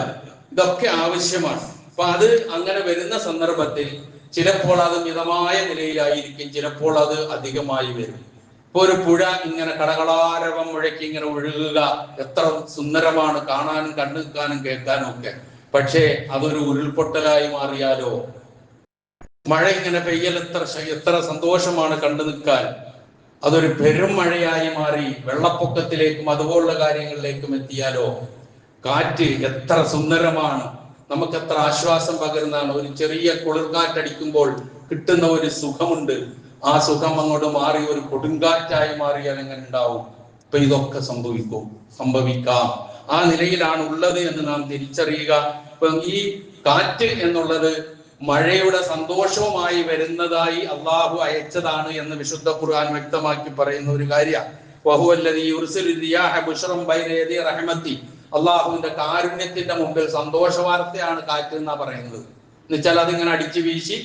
ഇതൊക്കെ ആവശ്യമാണ്. അപ്പൊ അത് അങ്ങനെ വരുന്ന സന്ദർഭത്തിൽ ചിലപ്പോൾ അത് മിതമായ നിലയിലായിരിക്കും, ചിലപ്പോൾ അത് അധികമായി വരും. ഇപ്പൊ ഒരു പുഴ ഇങ്ങനെ കടകളാരവം മുഴക്കി ഇങ്ങനെ ഒഴുകുക എത്ര സുന്ദരമാണ് കാണാനും കണ്ടു നിൽക്കാനും കേൾക്കാനും ഒക്കെ. പക്ഷേ അതൊരു ഉരുൾപൊട്ടലായി മാറിയാലോ, മഴ ഇങ്ങനെ പെയ്യൽ എത്ര സന്തോഷമാണ് കണ്ടു നിൽക്കാൻ, അതൊരു പെരും മഴയായി മാറി വെള്ളപ്പൊക്കത്തിലേക്കും അതുപോലുള്ള കാര്യങ്ങളിലേക്കും എത്തിയാലോ, കാറ്റ് എത്ര സുന്ദരമാണ്, നമുക്ക് എത്ര ആശ്വാസം പകരുന്നതാണ്. ഒരു ചെറിയ കുളിർക്കാറ്റടിക്കുമ്പോൾ കിട്ടുന്ന ഒരു സുഖമുണ്ട്. ആ സുഖം അങ്ങോട്ട് മാറി ഒരു കൊടുങ്കാറ്റായി മാറിയാൽ എങ്ങനെ ഉണ്ടാവും? അപ്പൊ ഇതൊക്കെ സംഭവിക്കാം. ആ നിലയിലാണ് ഉള്ളത് എന്ന് നാം തിരിച്ചറിയുക. ഇപ്പൊ ഈ കാറ്റ് എന്നുള്ളത് മഴയുടെ സന്തോഷവുമായി വരുന്നതായി അള്ളാഹു അയച്ചതാണ് എന്ന് വിശുദ്ധ ഖുർആൻ വ്യക്തമാക്കി പറയുന്ന ഒരു കാര്യമാണ്. അള്ളാഹുവിന്റെ കാരുണ്യത്തിന്റെ മുമ്പിൽ സന്തോഷ വാർത്തയാണ് കാറ്റ് എന്നാ പറയുന്നത്. എന്നുവെച്ചാൽ അതിങ്ങനെ അടിച്ചു വീശി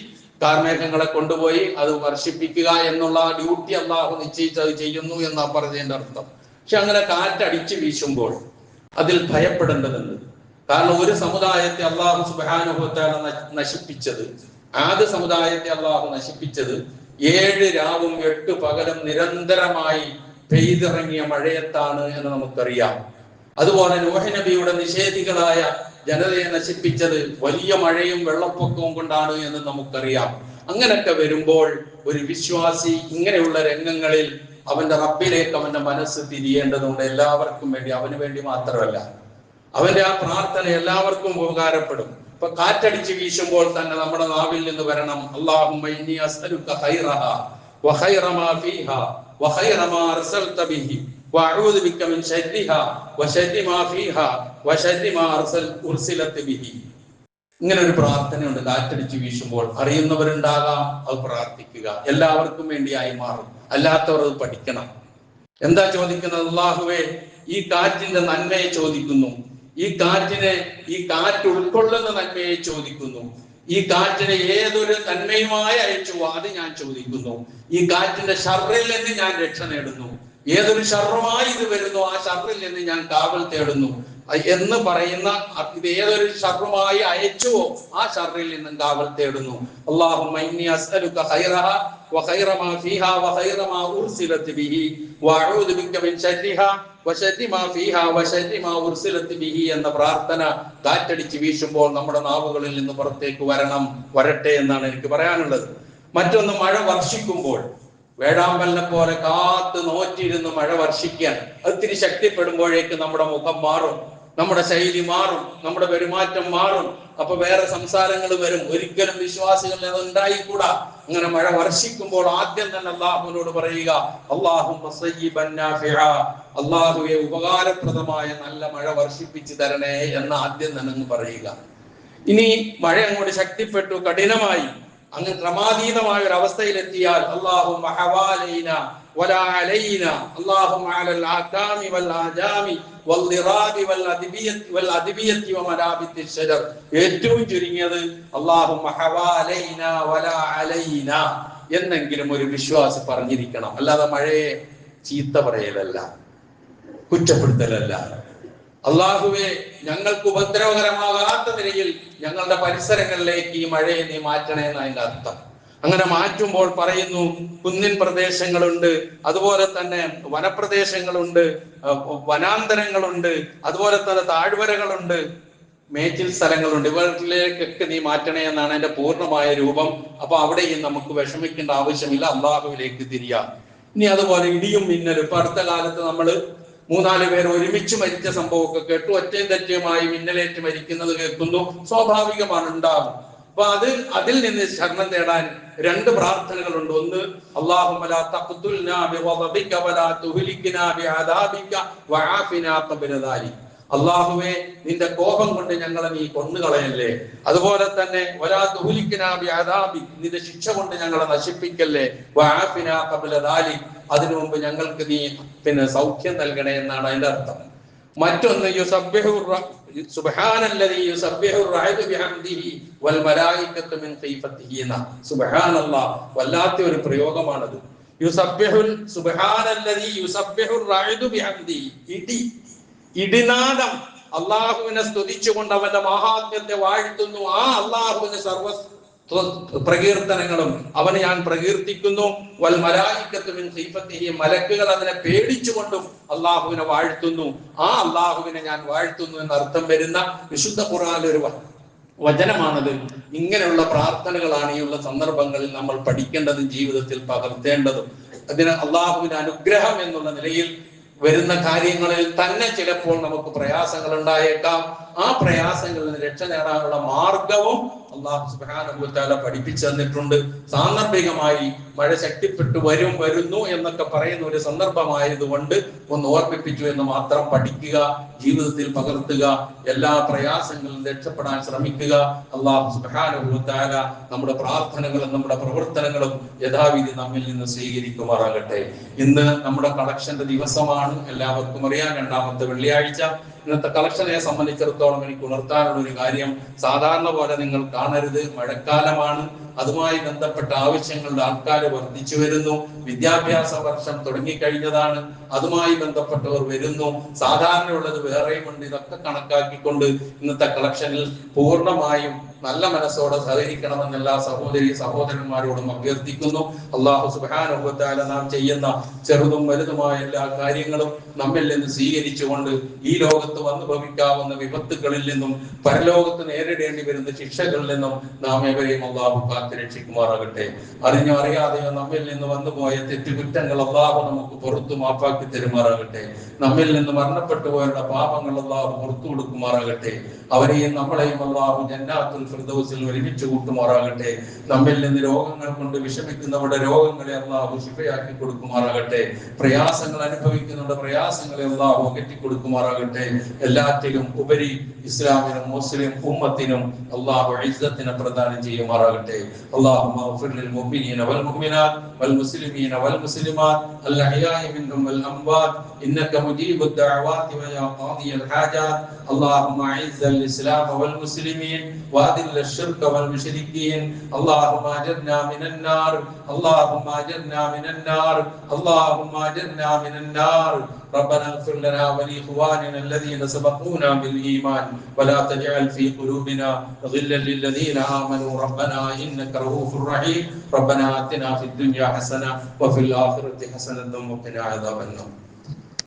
കാർമേഘങ്ങളെ കൊണ്ടുപോയി അത് വർഷിപ്പിക്കുക എന്നുള്ള ഡ്യൂട്ടി അള്ളാഹു നിശ്ചയിച്ചത് ചെയ്യുന്നു എന്നാ പറഞ്ഞതിന്റെ അർത്ഥം. പക്ഷെ അങ്ങനെ കാറ്റടിച്ചു വീശുമ്പോൾ അതിൽ ഭയപ്പെടേണ്ടതുണ്ട്. കാരണം ഒരു സമുദായത്തെ അള്ളാഹു സുബ്ഹാനഹു വ തആല നശിപ്പിച്ചത്, ആദ്യ സമുദായത്തെ അള്ളാഹു നശിപ്പിച്ചത് 7 രാവും 8 പകലും നിരന്തരമായി പെയ്തിറങ്ങിയ മഴയത്താണ് എന്ന് നമുക്കറിയാം. അതുപോലെ നൂഹ് നബിയുടെ നിഷേധികളായ ജനതയെ നശിപ്പിച്ചത് വലിയ മഴയും വെള്ളപ്പൊക്കവും കൊണ്ടാണ് എന്ന് നമുക്കറിയാം. അങ്ങനെയൊക്കെ വരുമ്പോൾ ഒരു വിശ്വാസി ഇങ്ങനെയുള്ള രംഗങ്ങളിൽ അവന്റെ റബ്ബിലേക്ക് അവന്റെ മനസ്സ് തിരിയേണ്ടതുണ്ട്. എല്ലാവർക്കും വേണ്ടി, അവന് വേണ്ടി മാത്രമല്ല. അവന്റെ ആ പ്രാർത്ഥന എല്ലാവർക്കും ഉപകാരപ്പെടും. ഇപ്പൊ കാറ്റടിച്ച് വീശുമ്പോൾ തന്നെ നമ്മുടെ നാവിൽ നിന്ന് വരണം, അല്ലാഹുമ്മ ഇന്നി അസ്അലുക ഖൈറഹാ വഖൈറ മാ ഫീഹാ വഖൈറ മാ അർസൽത ബിഹി വഅഊദു ബിക മിൻ ശർരിഹാ വശർരി മാ ഫീഹാ വശർരി മാ ഉർസിലത ബിഹി. ഇങ്ങനെ ഒരു പ്രാർത്ഥനയുണ്ട്. കാറ്റടിച്ച് വീശുമ്പോൾ അറിയുന്നവരുണ്ടാകാം, അത് പ്രാർത്ഥിക്കുക. എല്ലാവർക്കും വേണ്ടിയായി മാറും. അല്ലാത്തവർ അത് പഠിക്കണം. എന്താ ചോദിക്കുന്നത്? അല്ലാഹുവേ, ഈ കാറ്റിന്റെ നന്മയെ ചോദിക്കുന്നു, ഈ കാറ്റ് ഉൾക്കൊള്ളുന്ന നന്മയെ ചോദിക്കുന്നു, ഈ കാറ്റിനെ ഏതൊരു നന്മയുമായി അയച്ചു അത് ഞാൻ ചോദിക്കുന്നു, ഈ കാറ്റിന്റെ ഷർറിൽ നിന്ന് ഞാൻ രക്ഷ നേടുന്നു, ഏതൊരു ഷർറുമായി ഇത് വരുന്നു ആ ഷർറിൽ നിന്ന് ഞാൻ കാവൽ തേടുന്നു എന്ന് പറയുന്ന, ഇത് ഏതൊരു ഷർറുമായി അയച്ചുവോ ആ ഷർറിൽ നിന്നും കാവൽ തേടുന്നു. അല്ലാഹുമ്മ ഇന്നി അസ്അലുക ഖൈറഹാ വഖൈറ മാ ഫീഹാ വഖൈറ മാ ഉർസിലത് ബിഹി വഅഊദു ബിക മിൻ ശർരിഹാ വശർരി മാ ഫീഹാ വശർരി മാ ഉർസിലത് ബിഹി എന്ന പ്രാർത്ഥന കാറ്റടിച്ച് വീശുമ്പോൾ നമ്മുടെ നാവുകളിൽ നിന്ന് പുറത്തേക്ക് വരട്ടെ എന്നാണ് എനിക്ക് പറയാനുള്ളത്. മറ്റൊന്ന്, മഴ വർഷിക്കുമ്പോൾ വേഴാമ്പലിനെ പോലെ കാത്ത് നോറ്റിരുന്ന് മഴ വർഷിക്കാൻ ഒത്തിരി ശക്തിപ്പെടുമ്പോഴേക്ക് നമ്മുടെ മുഖം മാറും, നമ്മുടെ ശൈലി മാറും, നമ്മുടെ പെരുമാറ്റം മാറും. അപ്പൊ വേറെ സംസാരങ്ങൾ വരും. ഒരിക്കലും വിശ്വാസികളിൽ അത് ഉണ്ടായിക്കൂടാ. അങ്ങനെ മഴ വർഷിക്കുമ്പോൾ ആദ്യം തന്നെ അല്ലാഹുവിനോട് പറയുക, അല്ലാഹുമ്മ സയ്യിബൻ നാഫിഅ, അല്ലാഹുവേ ഉപകാരപ്രദമായ നല്ല മഴ വർഷിപ്പിച്ചു തരണേ എന്ന് ആദ്യം തന്നെ പറയുക. ഇനി മഴ അങ്ങോട്ട് ശക്തിപ്പെട്ടു, കഠിനമായി, അങ്ങ് ക്രമാതീതമായ ഒരു അവസ്ഥയിലെത്തിയാൽ അല്ലാഹുമ്മ ഹവാലൈന വലാ അലൈന അല്ലാഹുമ്മ അലൽ ആകാമി വൽ ആജാമി വൽ ദിറാബി വൽ അദ്ബിയത്തി വമരാബിത്തി ശജർ. ഏറ്റവും ചുരുങ്ങിയത് അല്ലാഹുമ്മ ഹവാലൈന വലാ അലൈന എന്നെങ്കിലും ഒരു വിശ്വാസി പറഞ്ഞിരിക്കണം. അല്ലാതെ മഴയെ ചീത്ത പറയലല്ല, കുറ്റപ്പെടുത്തലല്ല. അല്ലാഹുവേ, ഞങ്ങൾക്ക് ഉപദ്രവകരമാകാത്ത നിലയിൽ ഞങ്ങളുടെ പരിസരങ്ങളിലേക്ക് ഈ മഴയെ നീ മാറ്റണേ എന്ന് അതിന്റെ അർത്ഥം. അങ്ങനെ മാറ്റുമ്പോൾ പറയുന്നു, കുന്നിൻ പ്രദേശങ്ങളുണ്ട്, അതുപോലെ തന്നെ വനപ്രദേശങ്ങളുണ്ട്, വനാന്തരങ്ങളുണ്ട്, അതുപോലെ തന്നെ താഴ്വരകളുണ്ട്, മേച്ചിൽ സ്ഥലങ്ങളുണ്ട്. ഇവരിലേക്കൊക്കെ നീ മാറ്റണേ എന്നാണ് അതിന്റെ പൂർണ്ണമായ രൂപം. അപ്പൊ അവിടെയും നമുക്ക് വിഷമിക്കേണ്ട ആവശ്യമില്ല, അള്ളാഹുവിലേക്ക് തിരിയാം. ഇനി അതുപോലെ ഇടിയും മിന്നലും. ഇപ്പൊ അടുത്ത കാലത്ത് നമ്മൾ 3-4 പേർ ഒരുമിച്ച് മരിച്ച സംഭവമൊക്കെ കേട്ടു. ഒറ്റയും തെറ്റുമായി മിന്നലേറ്റ് മരിക്കുന്നത് കേൾക്കുന്നു. സ്വാഭാവികമാണ്, ഉണ്ടാകും. അപ്പൊ അതിൽ നിന്ന് ശരണം തേടാൻ 2 പ്രാർത്ഥനകളുണ്ട്. ഒന്ന്, അല്ലാഹുമ്മ ലാ തഖ്തുൽനാ ബിഗദബിക വലാ തുഹ്ലിക്നാ ബിഅദാബിക വആഫിനാ ഖബ്ല ദാലിക. അല്ലാഹുവേ, നിന്റെ കോപം കൊണ്ട് ഞങ്ങളെ നീ കൊന്നുകളയല്ലേ. അതുപോലെ തന്നെ വലാ തുഹ്ലിക്നാ ബിഅദാബിക, നിന്റെ ശിക്ഷ കൊണ്ട് ഞങ്ങളെ നശിപ്പിക്കല്ലേ. വആഫിനാ ഖബ്ല ദാലിക, അതിനു മുമ്പ് ഞങ്ങൾക്ക് നീ സൗഖ്യം നൽകണേ എന്നാണ് അതിന്റെ അർത്ഥം. മറ്റൊന്ന്, സുബ്ഹാനല്ലദീ യുസബ്ബിഹു റഅദു ബിഹംദിഹി വൽ മലായികത്തു മിൻ ഖീഫത്തിഹി. സുബ്ഹാനല്ലാഹ്, വല്ലാത്ത ഒരു പ്രയോഗമാണത്. സുബ്ഹാനല്ലദീ യുസബ്ബിഹു റഅദു ബിഹംദിഹി, ഇടിനാദം അല്ലാഹുവിനെ സ്തുതിച്ചുകൊണ്ട് അവന്റെ മഹാത്മ്യത്തെ വാഴ്ത്തുന്നു. ആ അല്ലാഹുവിന് സർവ പ്രകീർത്തനങ്ങളും അവനെ ഞാൻ പ്രകീർത്തിക്കുന്നു. വൽ മലായികത്തു മിൻ ഖീഫത്തിഹി, മലക്കുകൾ അതിനെ പേടിച്ചുകൊണ്ടും അല്ലാഹുവിനെ വാഴ്ത്തുന്നു. ആ അല്ലാഹുവിനെ ഞാൻ വാഴ്ത്തുന്നു എന്ന് അർത്ഥം വരുന്ന വിശുദ്ധ ഖുർആനിലെ ഒരു വചനമാണത്. ഇങ്ങനെയുള്ള പ്രാർത്ഥനകളാണ് ഈ ഉള്ള സന്ദർഭങ്ങളിൽ നമ്മൾ പഠിക്കേണ്ടതും ജീവിതത്തിൽ പകർത്തേണ്ടതും. അതിന് അല്ലാഹുവിന്റെ അനുഗ്രഹം എന്നുള്ള നിലയിൽ വരുന്ന കാര്യങ്ങളിൽ തന്നെ ചിലപ്പോൾ നമുക്ക് പ്രയാസങ്ങൾ ഉണ്ടായേക്കാം. ആ പ്രയാസങ്ങളിൽ നിന്ന് രക്ഷ നേടാനുള്ള മാർഗവും അല്ലാഹു സുബ്ഹാനഹു വ തആല പഠിപ്പിച്ചു തന്നിട്ടുണ്ട്. സാന്ദർഭികമായി മഴ ശക്തിപ്പെട്ടു വരുന്നു എന്നൊക്കെ പറയുന്ന ഒരു സന്ദർഭമായതുകൊണ്ട് ഒന്ന് ഓർമ്മിപ്പിച്ചു എന്ന് മാത്രം. പഠിക്കുക, ജീവിതത്തിൽ പകർത്തുക, എല്ലാ പ്രയാസങ്ങളും രക്ഷപ്പെടാൻ ശ്രമിക്കുക. അല്ലാഹു സുബ്ഹാനഹു വ തആല നമ്മുടെ പ്രാർത്ഥനകളും നമ്മുടെ പ്രവർത്തനങ്ങളും യഥാവിധി നമ്മിൽ നിന്ന് സ്വീകരിക്കുമാറാകട്ടെ. ഇന്ന് നമ്മുടെ കളക്ഷന്റെ ദിവസമാണ്, എല്ലാവർക്കും അറിയാം, രണ്ടാമത്തെ വെള്ളിയാഴ്ച. ഇന്നത്തെ കളക്ഷനെ സംബന്ധിച്ചിടത്തോളം എനിക്ക് ഉണർത്താനുള്ള ഒരു കാര്യം, സാധാരണ പോലെ നിങ്ങൾ കാണരുത്, മഴക്കാലമാണ്. അതുമായി ബന്ധപ്പെട്ട ആവശ്യങ്ങളുടെ ആൾക്കാർ വർദ്ധിച്ചു വരുന്നു. വിദ്യാഭ്യാസ വർഷം തുടങ്ങിക്കഴിഞ്ഞതാണ്, അതുമായി ബന്ധപ്പെട്ടവർ വരുന്നു. സാധാരണയുള്ളത് വേറെയുമുണ്ട്. ഇതൊക്കെ കണക്കാക്കിക്കൊണ്ട് ഇന്നത്തെ കളക്ഷനിൽ പൂർണ്ണമായും നല്ല മനസ്സോടെ സഹകരിക്കണമെന്ന് എല്ലാ സഹോദരന്മാരോടും അഭ്യർത്ഥിക്കുന്നു. അല്ലാഹു സുബ്ഹാനഹു വ തആല നാം ചെയ്യുന്ന ചെറുതും വലുതുമായ എല്ലാ കാര്യങ്ങളും നമ്മിൽ നിന്ന് സ്വീകരിച്ചുകൊണ്ട് ഈ ലോകത്ത് വന്നു ഭവിക്കാവുന്ന വിപത്തുകളിൽ നിന്നും പരലോകത്ത് നേരിടേണ്ടി വരുന്ന ശിക്ഷകളിൽ നിന്നും നാം ഏവരെയും അല്ലാഹു കാത്തുരക്ഷിക്കുമാറാകട്ടെ. അറിഞ്ഞോ അറിയാതെയോ നമ്മിൽ നിന്ന് വന്നുപോയ തെറ്റുകുറ്റങ്ങൾ അല്ലാഹു നമുക്ക് പുറത്തു മാപ്പാക്കി തരുമാറാകട്ടെ. നമ്മിൽ നിന്ന് മരണപ്പെട്ടു പോയവരുടെ പാപങ്ങൾ അല്ലാഹു പുറത്തു കൊടുക്കുമാറാകട്ടെ. അവരെയും നമ്മളെയും അല്ലാഹു ജന്നാത്തുൽ ഫിർദൗസിൽ ഒരുമിച്ച് കൂട്ടുമാറാകട്ടെ. നമ്മിൽ നിന്ന് രോഗങ്ങൾ കൊണ്ട് വിഷമിക്കുന്നവരുടെ രോഗങ്ങളെ അല്ലാഹു ശിഫയാക്കി കൊടുക്കുമാറാകട്ടെ. പ്രയാസങ്ങൾ അനുഭവിക്കുന്നവരുടെ പ്രയാസങ്ങളെ അല്ലാഹു അകറ്റി കൊടുക്കുമാറാകട്ടെ. എല്ലാറ്റിലും ഉപരി ഇസ്ലാമിനും മുസ്ലിം ഉമ്മത്തിനും അല്ലാഹു ഇസ്സത്തിനെ പ്രദാനം ചെയ്യുമാറാകട്ടെ. اللهم اغفر للمؤمنين والمؤمنات والمسلمين والمسلمات الأحياء منهم والأموات إنك مجيب الدعوات ويا قاضي الحاجات. اللهم أعز الإسلام والمسلمين وأذل الشرك والمشركين. اللهم أجرنا من النار، اللهم أجرنا من النار، اللهم أجرنا من النار. ربنا اغفر لنا ولإخواننا الذين سبقونا بالإيمان ولا تجعل في قلوبنا غلا للذين آمنوا ربنا إنك رؤوف رحيم. ربنا آتنا في الدنيا حسنة وفي الآخرة حسنة وقنا عذاب النار.